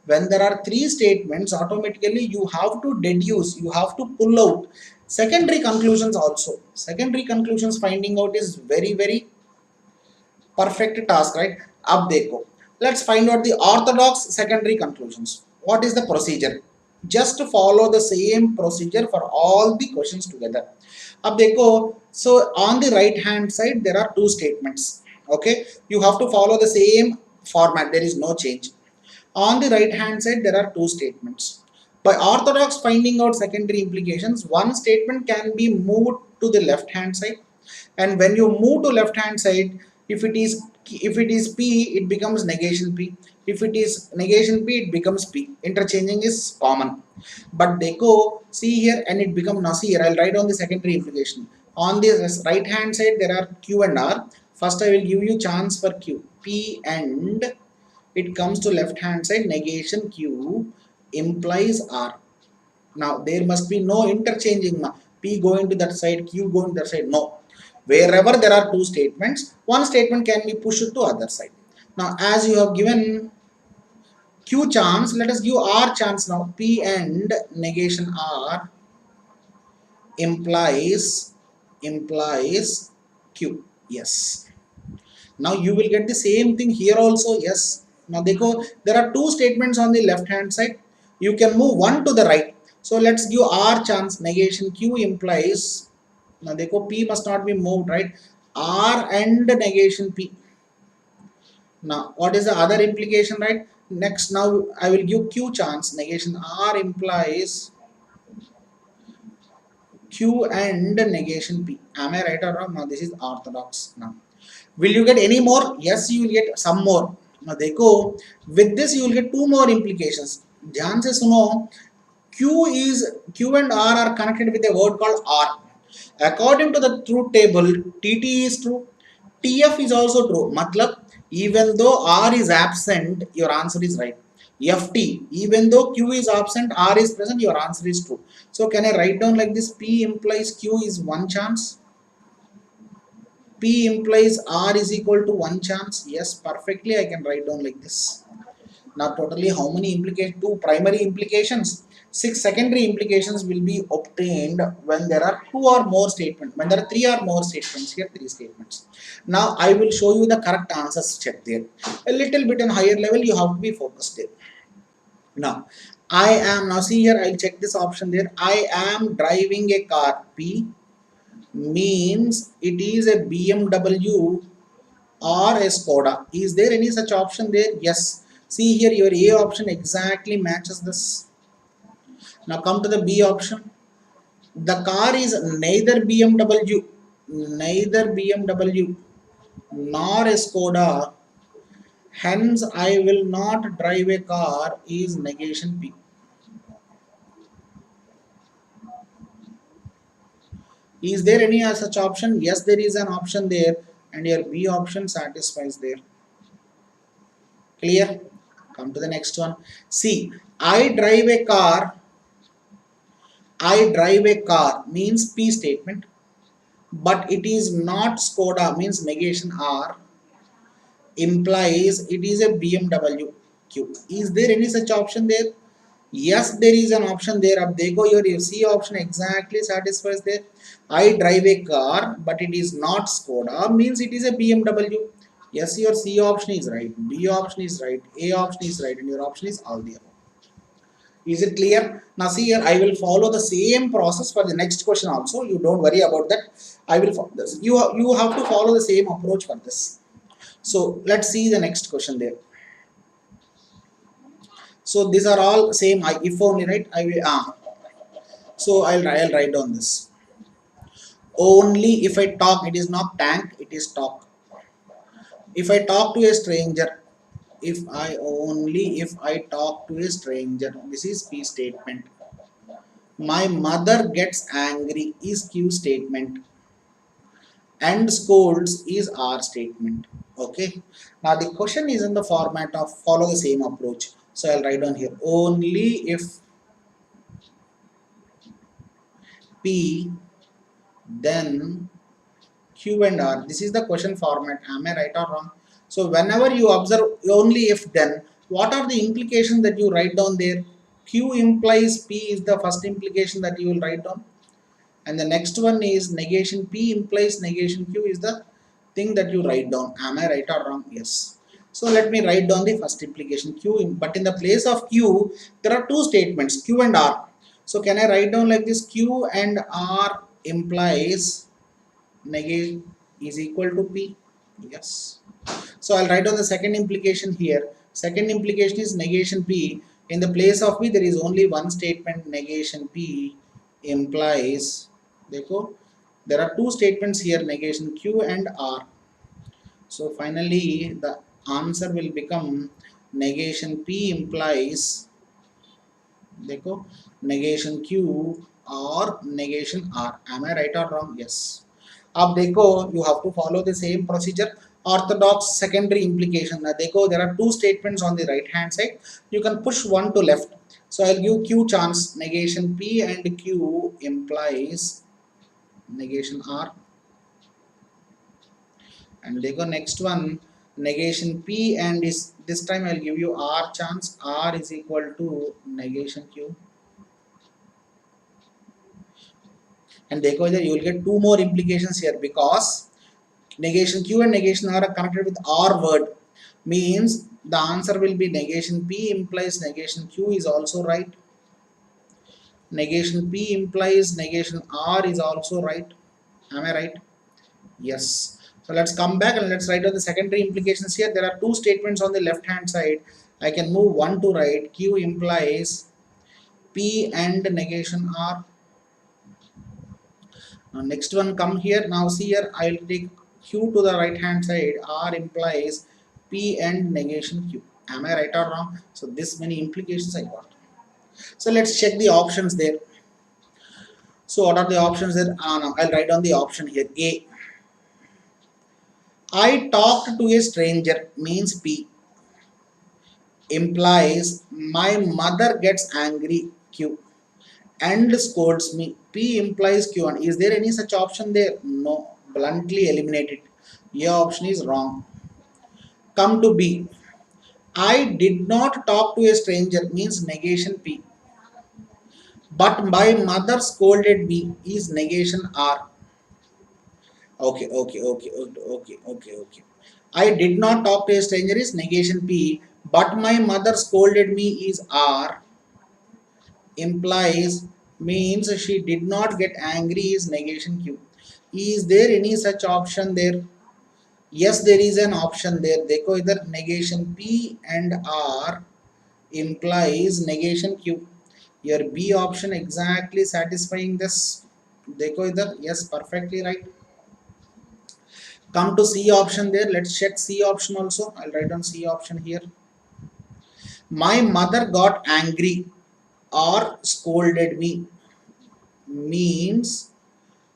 When there are three statements, automatically you have to deduce, you have to pull out secondary conclusions also. Secondary conclusions finding out is very perfect task, right? अब देखो, let's find out the orthodox secondary conclusions. What is the procedure? Just follow the same procedure for all the questions together. अब देखो, so on the right hand side there are two statements. Okay, you have to follow the same format, there is no change. On the right hand side there are two statements. By orthodox finding out secondary implications, one statement can be moved to the left hand side, and when you move to left hand side, if it is P, it becomes negation P. If it is negation P, it becomes P. Interchanging is common. But देखो, see here, and it becomes, now see here, I'll write on the secondary implication. On the right hand side there are Q and R. First I will give you chance for Q. P and it comes to left hand side, negation Q implies R. Now there must be no interchanging. P going to that side, Q going to that side. No. Wherever there are two statements, one statement can be pushed to other side. Now as you have given Q chance, let us give R chance now. P and negation R implies Q. Yes. Now you will get the same thing here also. Yes. Now देखो, there are two statements on the left hand side. You can move one to the right. So let's give R chance. Negation Q implies, now देखो, P must not be moved, right? R and negation P. Now what is the other implication, right? Next, now I will give Q chance. Negation R implies Q and negation P. Am I right or wrong? Now this is orthodox. Now will you get any more? Yes, you will get some more. Now देखो, with this you will get two more implications. ध्यान से सुनो, Q and R are connected with a word called R. According to the truth table, TT is true, TF is also true. मतलब even though R is absent, your answer is right. FT, even though Q is absent, R is present, your answer is true. So can I write down like this? P implies Q is one chance. P implies R is equal to one chance. Yes, perfectly I can write down like this. Now totally how many implications? Two primary implications. 6 secondary implications will be obtained when there are two or more statements. When there are three or more statements, here 3 statements. Now I will show you the correct answers. Check there. A little bit on higher level you have to be focused there. Now I am, now see here, I'll check this option there. I am driving a car. P means it is a BMW or a Skoda. Is there any such option there? Yes. See here, your A option exactly matches this. Now come to the B option. The car is neither BMW nor a Skoda. Hence, I will not drive a car is negation P. Is there any such option? Yes, there is an option there, and your B option satisfies there. Clear? Come to the next one. See, I drive a car means P statement, but it is not Skoda means negation R implies it is a BMW Q. Is there any such option there? Yes, there is an option there. Ab dekho, your C option exactly satisfies there. I drive a car, but it is not Skoda, means it is a BMW. Yes, your C option is right, B option is right, A option is right, and your option is all the above. Is it clear? Now see here, I will follow the same process for the next question also. You don't worry about that. I will follow this. You have to follow the same approach for this. So let's see the next question there. So these are all same. If only, right? I will. So I'll write down this. Only if I talk, it is not tank, it is talk. If I talk to a stranger, if I talk to a stranger, this is P statement. My mother gets angry is Q statement. And scolds is R statement. Okay. Now the question is in the format of follow the same approach. So I'll write down here. Only if P, then Q and R. This is the question format. Am I right or wrong? So whenever you observe only if then, what are the implications that you write down there? Q implies P is the first implication that you will write down. And the next one is negation P implies negation Q is the thing that you write down. Am I right or wrong? Yes. So let me write down the first implication Q. But in the place of Q, there are two statements Q and R. So can I write down like this? Q and R implies negation is equal to P. Yes. So I'll write down the second implication here. Second implication is negation P. In the place of P, there is only one statement. Negation P implies. There are two statements here. Negation Q and R. So finally, the answer will become negation P implies. Negation Q or negation R. Am I right or wrong? Yes. Ab dekho, you have to follow the same procedure. Orthodox secondary implication. Now dekho, there are two statements on the right hand side. You can push one to left. So I'll give Q chance. Negation P and Q implies negation R. And dekho, next one, negation P and is this time I'll give you R chance. R is equal to negation Q. And dekho, you will get two more implications here because negation Q and negation R are connected with R word, means the answer will be negation P implies negation Q is also right. Negation P implies negation R is also right. Am I right? Yes. So let's come back and let's write down the secondary implications here. There are two statements on the left hand side. I can move one to right. Q implies P and negation R. Now next one come here. Now see here, I will take Q to the right hand side. R implies P and negation Q. Am I right or wrong? So this many implications I got. So let's check the options there. So what are the options there? No, I'll write down the option here. A. I talked to a stranger means P. Implies my mother gets angry Q. And scolds me. P implies Q1. Is there any such option there? No. Bluntly eliminate it. A option is wrong. Come to B. I did not talk to a stranger means negation P. But my mother scolded me is negation R. Okay. I did not talk to a stranger is negation P. But my mother scolded me is R. Implies means she did not get angry is negation Q. Is there any such option there? Yes, there is an option there. Dekho either negation P and R implies negation Q. Your B option exactly satisfying this. Dekho either yes, perfectly right. Come to C option there. Let's check C option also. I'll write down C option here. My mother got angry or scolded me means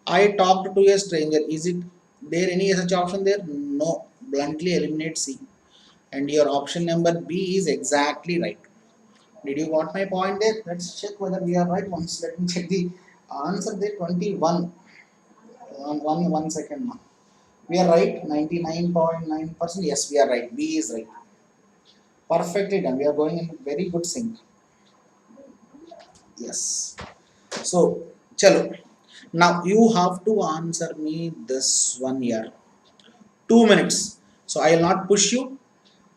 I talked to a stranger. Is it there any such option there? No. Bluntly eliminate C. And your option number B is exactly right. Did you got my point there? Let's check whether we are right once. Let me check the answer there. 21. One second now. We are right. 99.9%. Yes, we are right. B is right. Perfectly done. We are going in very good sync. Yes. So, chalo. Now you have to answer me this one here. 2 minutes. So I will not push you.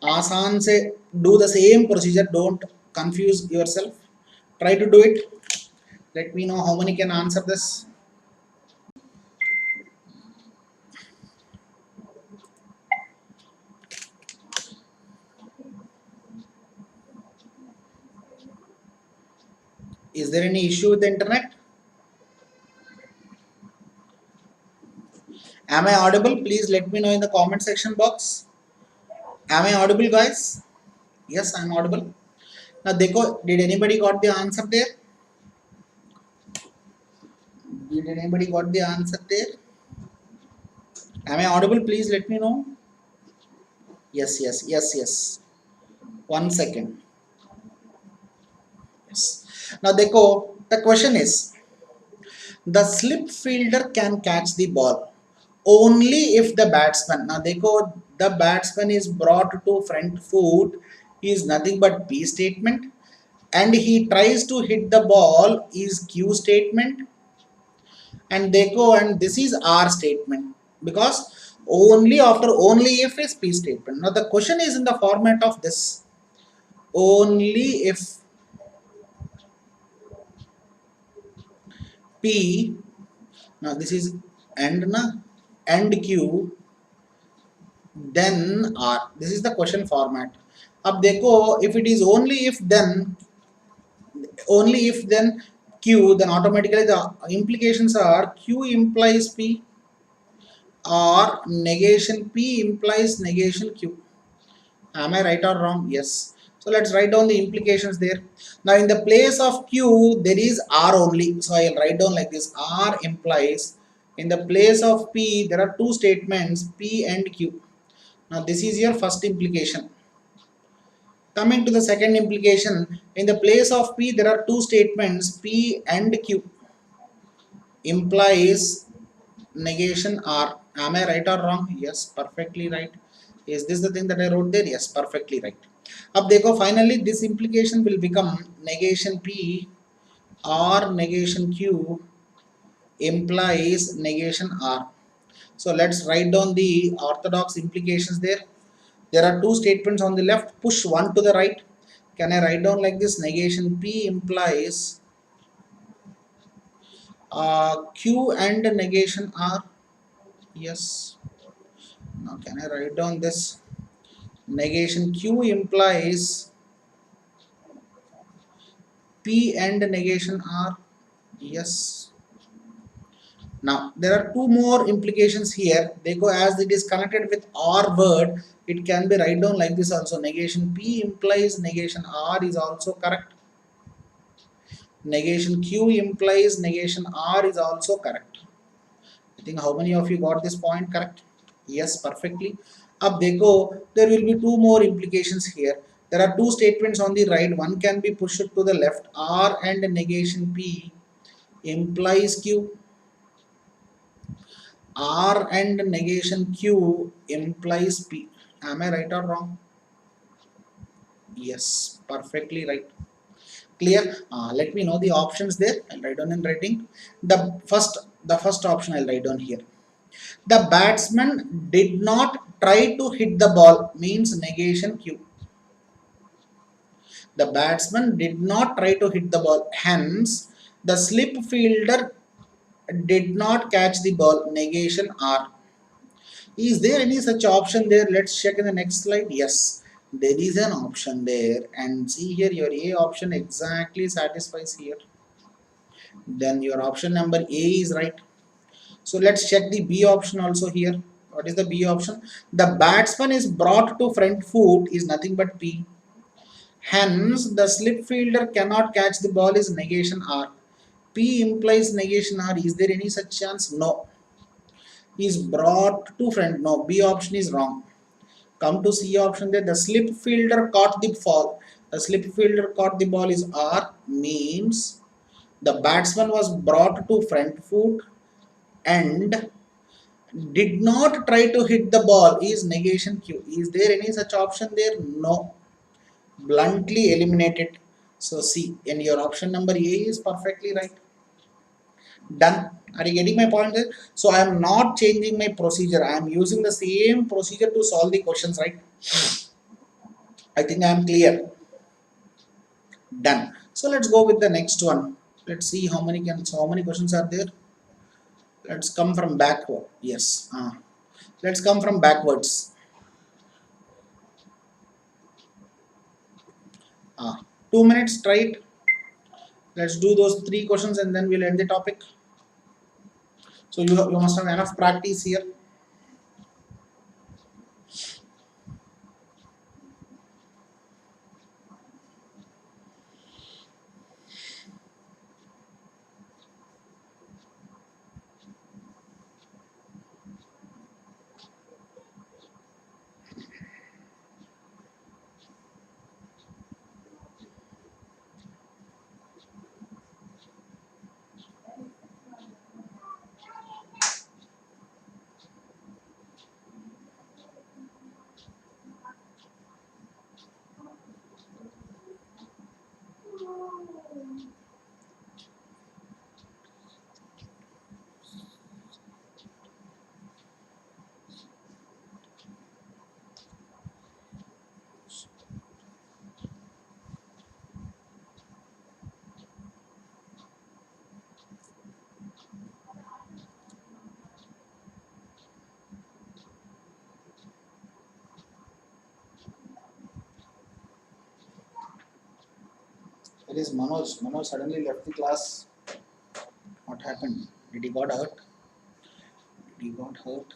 आसान से do the same procedure. Don't confuse yourself. Try to do it. Let me know how many can answer this. Is there any issue with the internet? Am I audible? Please let me know in the comment section box. Am I audible, guys? Yes, I am audible. Now, dekho, did anybody got the answer there? Did anybody got the answer there? Am I audible? Please let me know. Yes, yes, yes, yes. 1 second. Yes. Now, dekho, the question is, the slip fielder can catch the ball only if the batsman. Now, dekho, the batsman is brought to front foot is nothing but P statement, and he tries to hit the ball is Q statement, and dekho, and this is R statement, because only after only if is P statement. Now, the question is in the format of this only if P. Now this is and Q, then R. This is the question format. Ab dekho, if it is only if then Q, then automatically the implications are Q implies P or negation P implies negation Q. Am I right or wrong? Yes. So let's write down the implications there. Now in the place of Q, there is R only. So I will write down like this. R implies, in the place of P, there are two statements, P and Q. Now this is your first implication. Coming to the second implication, in the place of P, there are two statements, P and Q. Implies negation R. Am I right or wrong? Yes, perfectly right. Is this the thing that I wrote there? Yes, perfectly right. Ab dekho, finally this implication will become negation P or negation Q implies negation R. So let's write down the orthodox implications there. There are two statements on the left, push one to the right. Can I write down like this? Negation P implies Q and negation R. Yes. Now can I write down this? Negation Q implies P and negation R. Yes. Now there are two more implications here. They go as it is connected with R word. It can be write down like this also. Negation P implies negation R is also correct. Negation Q implies negation R is also correct. I think how many of you got this point correct? Yes, perfectly. Ab dekho, there will be two more implications here. There are two statements on the right. One can be pushed to the left. R and negation P implies Q. R and negation Q implies P. Am I right or wrong? Yes, perfectly right. Clear? Let me know the options there. I'll write down in writing. The first option I'll write down here. The batsman did not try to hit the ball means negation Q. The batsman did not try to hit the ball. Hence, the slip fielder did not catch the ball. Negation R. Is there any such option there? Let's check in the next slide. Yes, there is an option there. And see here, your A option exactly satisfies here. Then your option number A is right. So let's check the B option also here. What is the B option? The batsman is brought to front foot is nothing but P. Hence, the slip fielder cannot catch the ball is negation R. P implies negation R. Is there any such chance? No. Is brought to front. No. B option is wrong. Come to C option there. The slip fielder caught the ball. The slip fielder caught the ball is R. Means the batsman was brought to front foot and did not try to hit the ball is negation Q. Is there any such option there? No. Bluntly eliminated. So C, and your option number A is perfectly right. Done. Are you getting my point there? So I am not changing my procedure. I am using the same procedure to solve the questions, right? I think I am clear. Done. So let's go with the next one. Let's see how many questions are there. Let's come from backward. Yes. Let's come from backwards. 2 minutes straight. Let's do those 3 questions and then we'll end the topic. So you must have enough practice here. It is Manoj. Manoj suddenly left the class. What happened? Did he got hurt? Did he got hurt?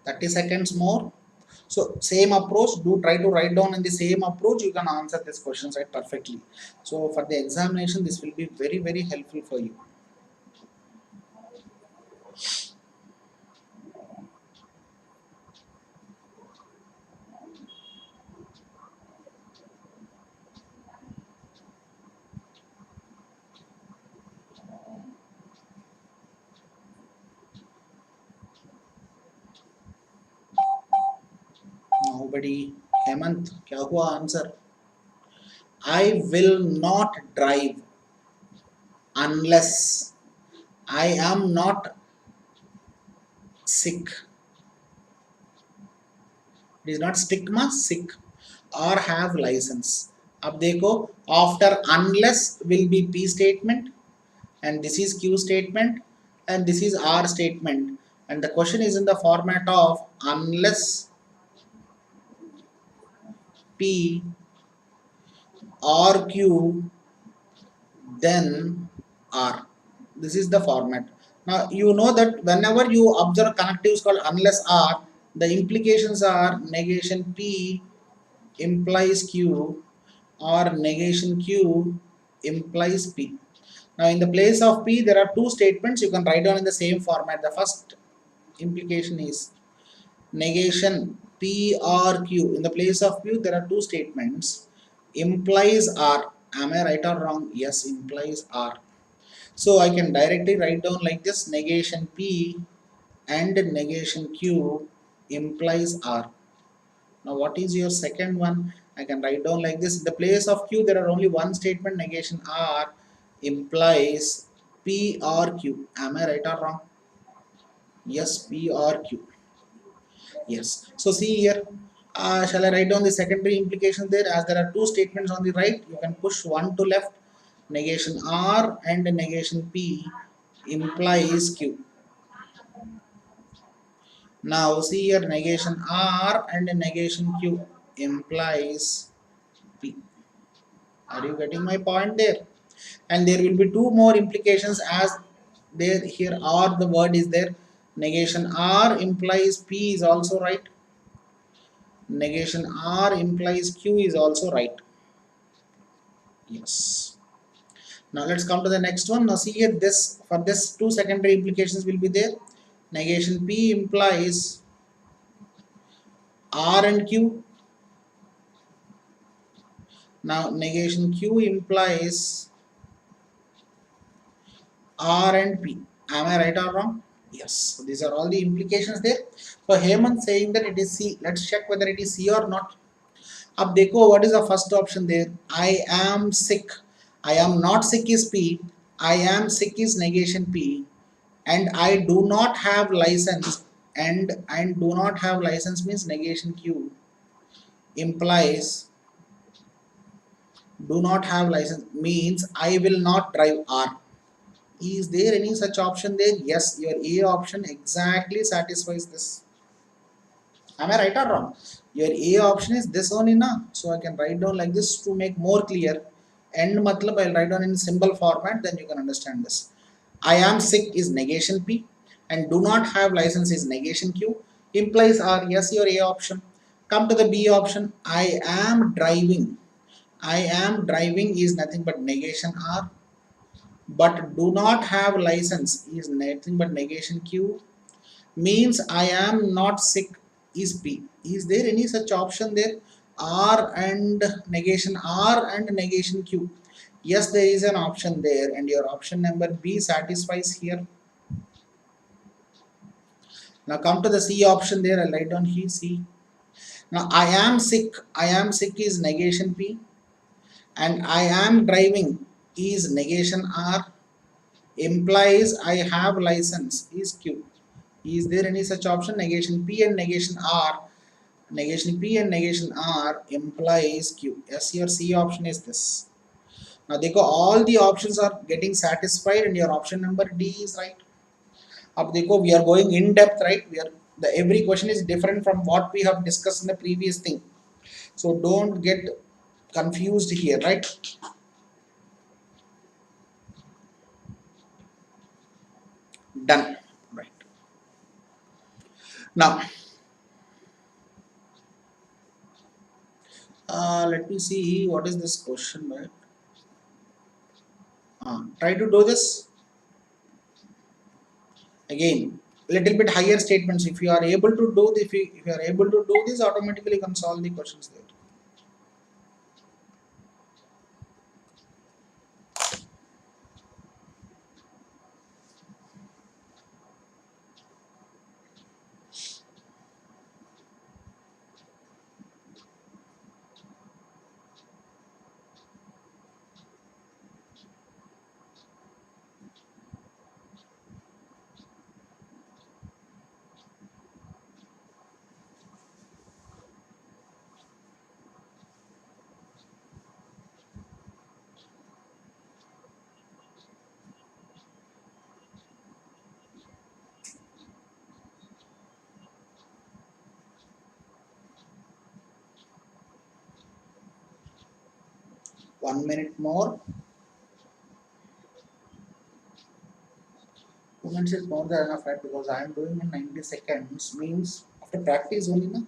Thirty seconds more. So same approach. Do try to write down in the same approach. You can answer this questions right perfectly. So for the examination, this will be very very helpful for you. Nobody. Hemant, क्या हुआ answer? I will not drive unless I am not sick. It is not stigma, sick or have license. अब देखो, after unless will be P statement and this is Q statement and this is R statement, and the question is in the format of unless P or Q then R. This is the format. Now you know that whenever you observe connectives called unless R, the implications are negation P implies Q or negation Q implies P. Now in the place of P there are 2 statements you can write down in the same format. The first implication is negation P or Q. In the place of Q there are 2 statements. Implies R. Am I right or wrong? Yes, implies R. So I can directly write down like this: negation P and negation Q implies R. Now what is your second one? I can write down like this: in the place of Q there are only one statement, negation R implies P or Q. Am I right or wrong? Yes, P or Q. Yes. So see here, shall I write down the secondary implication there? As there are 2 statements on the right, you can push one to left. Negation R and negation P implies Q. Now see here, negation R and negation Q implies P. Are you getting my point there? And there will be 2 more implications as there here R the word is there. Negation R implies P is also right. Negation R implies Q is also right. Yes. Now let's come to the next one. Now see here, this for this 2 secondary implications will be there. Negation P implies R and Q. Now negation Q implies R and P. Am I right or wrong? Yes, so these are all the implications there. So Hemant saying that it is C. Let's check whether it is C or not. Ab dekho, what is the first option there? I am sick. I am not sick is P. I am sick is negation P. And I do not have license. And do not have license means negation Q. Implies do not have license means I will not drive R. Is there any such option there? Yes, your A option exactly satisfies this. Am I right or wrong? Your A option is this only na. So I can write down like this to make more clear. End matlab I'll write down in symbol format, then you can understand this. I am sick is negation P and do not have license is negation Q. Implies R. Yes, your A option. Come to the B option. I am driving. I am driving is nothing but negation R. But do not have license is nothing but negation Q. Means I am not sick is P. Is there any such option there? R and negation Q. Yes, there is an option there, and your option number B satisfies here. Now come to the C option there. I'll write down here C. Now I am sick. I am sick is negation P, and I am driving is negation R. Implies I have license is Q. Is there any such option? Negation P and negation R. Negation P and negation R implies Q. Yes, your C option is this. Now, all the options are getting satisfied, and your option number D is right. Ab we are going in depth, right? Every question is different from what we have discussed in the previous thing. So don't get confused here, right? Done. Right. Now, let me see what is this question, right? Try to do this again. Little bit higher statements. If you are able to do this, if you are able to do this, automatically you can solve the questions there. One minute more. 2 minutes is more than enough, right? Because I am doing in 90 seconds, means after practice only, na?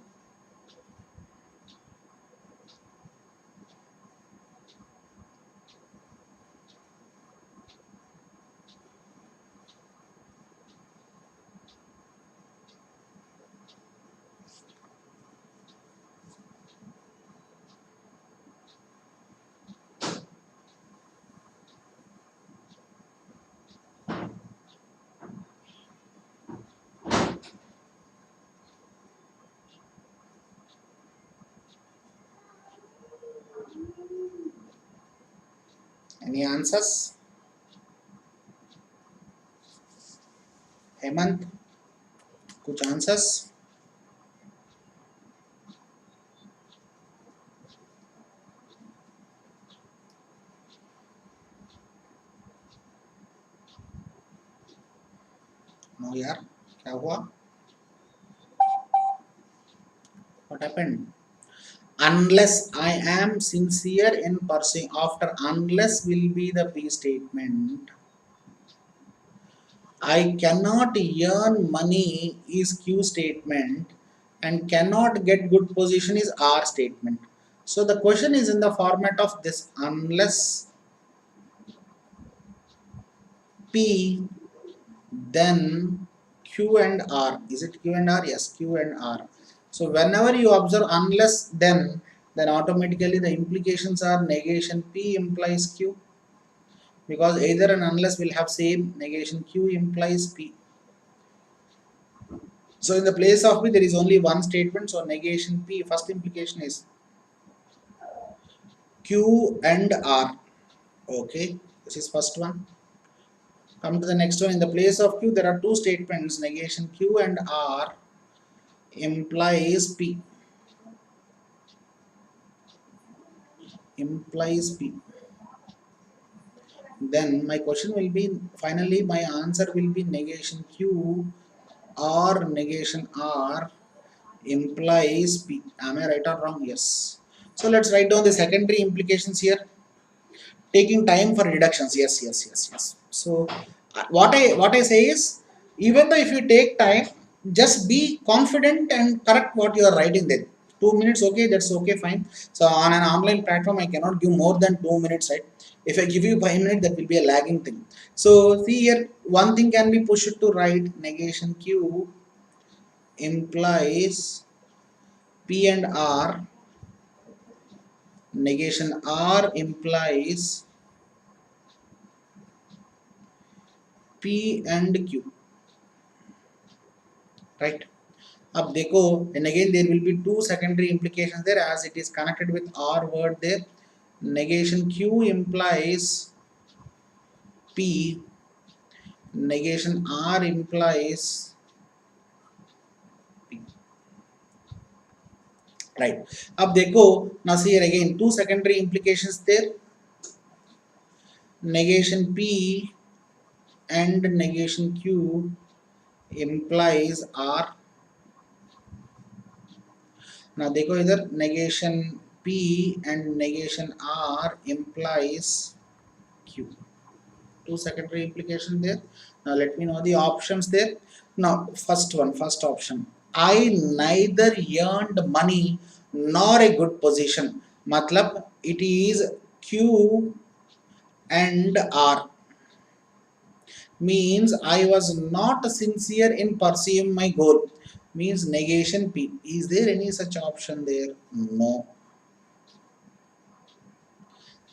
Any answers? Hemant, kuch answers? No yaar, kya hua? What happened? Unless I am sincere in pursuing, after unless will be the P statement. I cannot earn money is Q statement, and cannot get good position is R statement. So the question is in the format of this: unless P, then Q and R. Is it Q and R? Yes, Q and R. So whenever you observe unless then automatically the implications are negation P implies Q, because either and unless will have same negation. Q implies P. So in the place of P, there is only one statement. So negation P, first implication is Q and R. Okay, this is first one. Come to the next one. In the place of Q, there are two statements. Negation Q and R implies P. Implies P. Then my question will be, finally my answer will be negation Q or negation R implies P. Am I right or wrong? Yes. So let's write down the secondary implications here. Taking time for reductions. Yes. So what I say is, even though if you take time, just be confident and correct what you are writing there. 2 minutes, okay, that's okay, fine. So on an online platform, I cannot give more than 2 minutes, right? If I give you 5 minutes, that will be a lagging thing. So see here, one thing can be pushed to write negation Q implies P and R. Negation R implies P and Q, right? Ab dekho, and again there will be two secondary implications there as it is connected with R word there. Negation Q implies P, negation R implies P, right? Ab dekho, now see here again two secondary implications there. Negation P and negation Q implies R. Now देखो इधर negation P and negation R implies Q. Two secondary implication there. Now let me know the options there. Now first option. I neither earned money nor a good position. Matlab it is Q and R. Means I was not sincere in pursuing my goal. Means negation P. Is there any such option there? No.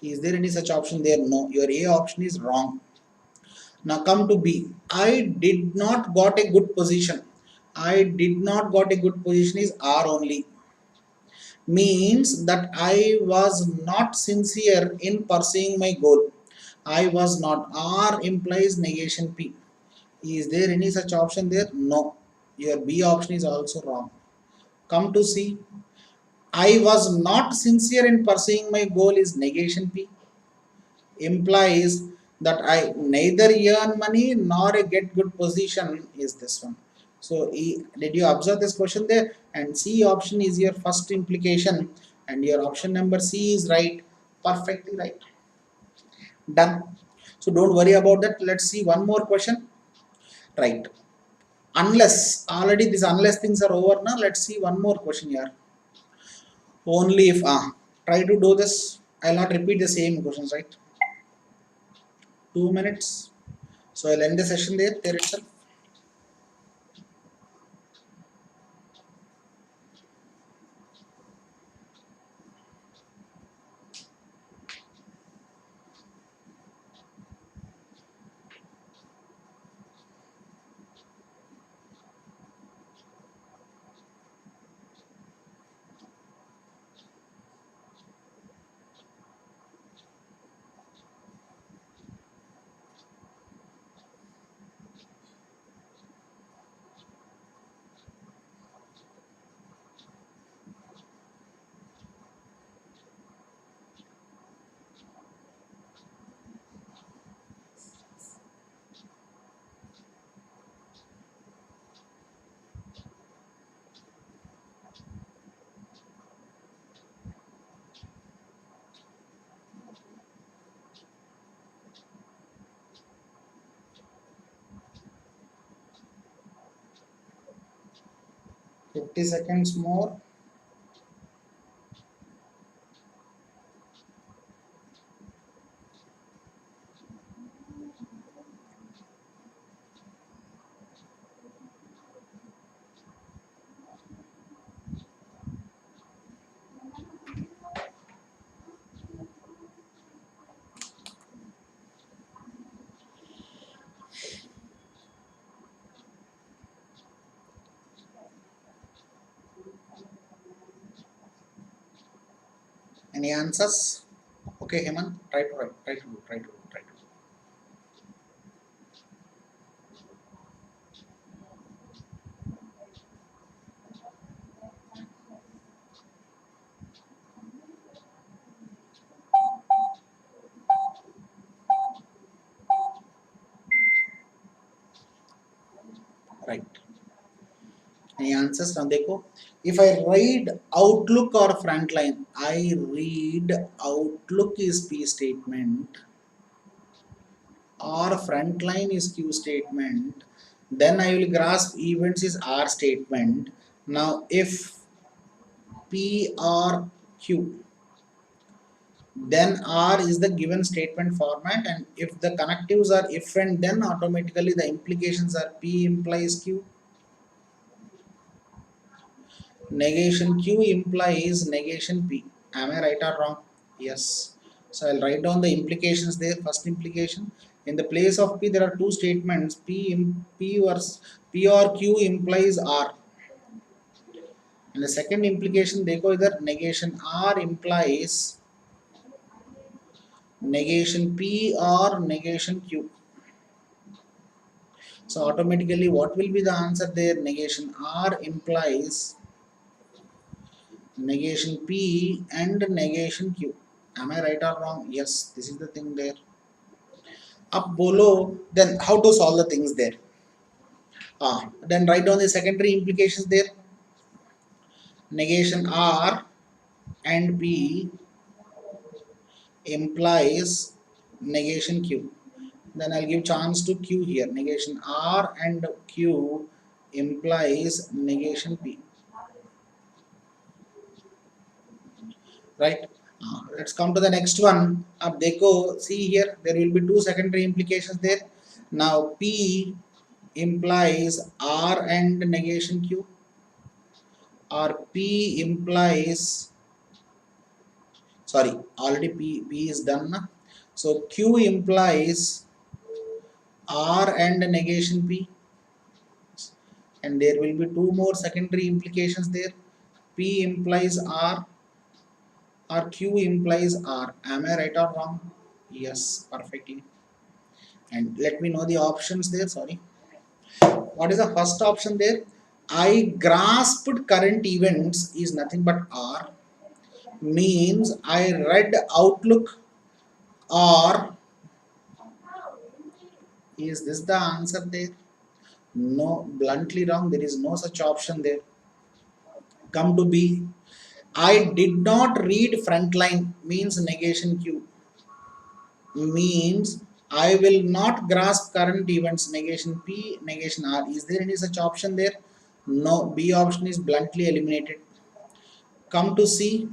Is there any such option there? No. Your A option is wrong. Now come to B. I did not got a good position. I did not got a good position is R only. Means that I was not sincere in pursuing my goal. I was not. R implies negation P. Is there any such option there? No. Your B option is also wrong. Come to C. I was not sincere in pursuing my goal is negation P. Implies that I neither earn money nor get good position is this one. So did you observe this question there? And C option is your first implication and your option number C is right, perfectly right. Done. So don't worry about that. Let's see one more question. Right. Unless already these unless things are over now, let's see one more question here. Only if try to do this. I'll not repeat the same questions, right? 2 minutes. So I'll end the session there itself. Fifty seconds more. Any answers? Okay, Hemant, try to write, try to do, try to do, try to do. Right. Any answers? Now देखो, if I read outlook or frontline, I read outlook is P statement or frontline is Q statement, then I will grasp events is R statement. Now if P or Q, then R is the given statement format, and if the connectives are if and then, automatically the implications are P implies Q, negation Q implies negation P. Am I right or wrong? Yes. So I'll write down the implications there. First implication, in the place of P there are two statements, P or Q implies R, and the second implication देखो इधर negation R implies negation P or negation Q. So automatically what will be the answer there? Negation R implies negation P and negation Q. Am I right or wrong? Yes, this is the thing there. Up below, then how to solve the things there? Then write down the secondary implications there. Negation R and P implies negation Q. Then I'll give chance to Q here. Negation R and Q implies negation P. Right? Let's come to the next one. Ab dekho, see here, there will be two secondary implications there. Now P implies R and negation Q, or P implies, sorry, already P is done na? So Q implies R and negation P, and there will be two more secondary implications there. P implies R or Q implies R. Am I right or wrong? Yes, perfectly. And let me know the options there. Sorry, what is the first option there? I grasped current events is nothing but R, means I read outlook, or is this the answer there? No, bluntly wrong. There is no such option there. Come to B. I did not read frontline means negation Q, means I will not grasp current events negation P, negation R. Is there any such option there? No, B option is bluntly eliminated. Come to C.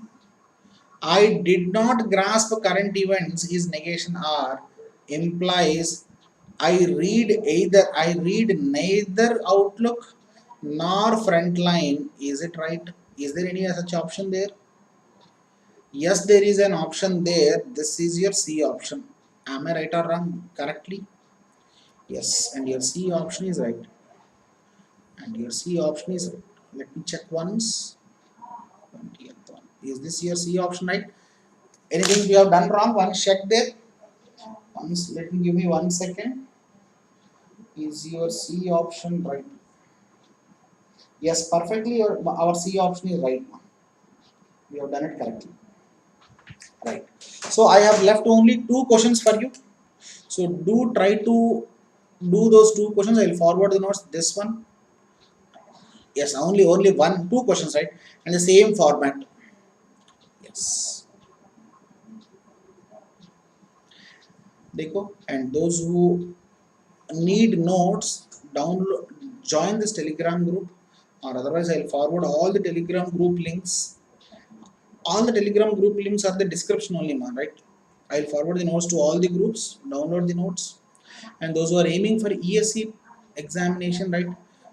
I did not grasp current events is negation R, implies I read neither outlook nor frontline. Is it right? Is there any such option there? Yes, there is an option there. This is your C option. Am I right or wrong? Correctly? Yes, and your C option is right. And your C option is right. Let me check once. 20th one. Is this your C option right? Anything you have done wrong? Once check there. Once, let me give me 1 second. Is your C option right? Yes, perfectly. Our C option is right. We have done it correctly. Right. So I have left only two questions for you. So do try to do those two questions. I will forward the notes. This one. Yes, only two questions, right? And the same format. Yes. Dekho, and those who need notes, download, join this Telegram group, or otherwise I'll forward all the Telegram group links. All the Telegram group links are the description only, man, right? I'll forward the notes to all the groups, download the notes. And those who are aiming for ESE examination, right?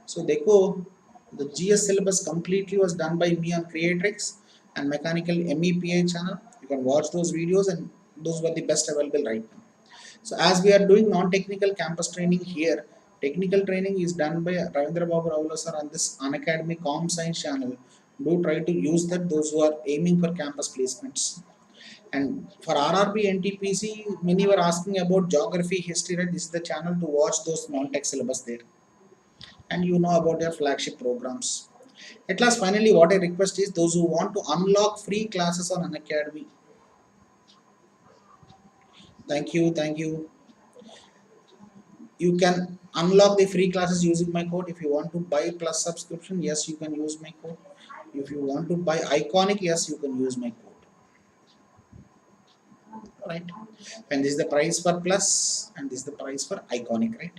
So dekho, the GS syllabus completely was done by me on Creatrix and Mechanical MEPI channel. You can watch those videos, and those were the best available right now. So as we are doing non-technical campus training here, technical training is done by Ravindra Babu Raula sir on this Unacademy Com Science channel. Do try to use that, those who are aiming for campus placements. And for RRB NTPC, many were asking about geography, history, right? This is the channel to watch those non-tech syllabus there. And you know about their flagship programs. At last, finally, what I request is those who want to unlock free classes on Unacademy. Thank you. You can unlock the free classes using my code. If you want to buy plus subscription, yes, you can use my code. If you want to buy Iconic, yes, you can use my code. Right, and this is the price for plus and this is the price for Iconic, right?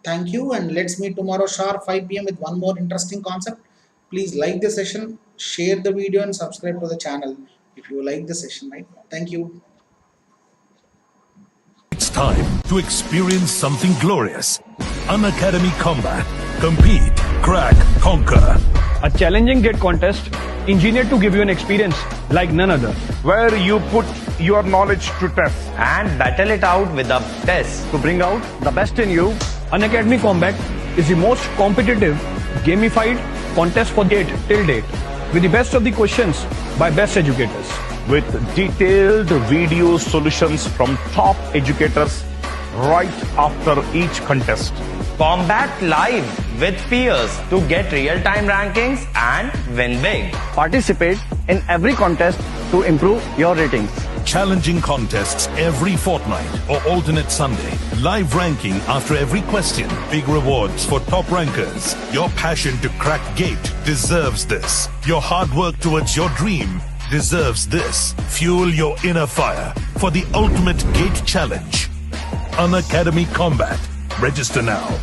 Thank you, and let's meet tomorrow sharp 5 p.m. with one more interesting concept. Please like the session, share the video, and subscribe to the channel if you like the session, right? Thank you. It's time to experience something glorious. Unacademy Combat. Compete, crack, conquer. A challenging GATE contest engineered to give you an experience like none other. Where you put your knowledge to test. and battle it out with a test. To bring out the best in you, Unacademy Combat is the most competitive, gamified contest for GATE till date, with the best of the questions by best educators. With detailed video solutions from top educators right after each contest. Combat live with peers to get real-time rankings and win big. Participate in every contest to improve your ratings. Challenging contests every fortnight or alternate Sunday. Live ranking after every question. Big rewards for top rankers. Your passion to crack GATE deserves this. Your hard work towards your dream deserves this. Fuel your inner fire for the ultimate GATE challenge. Unacademy Combat. Register now.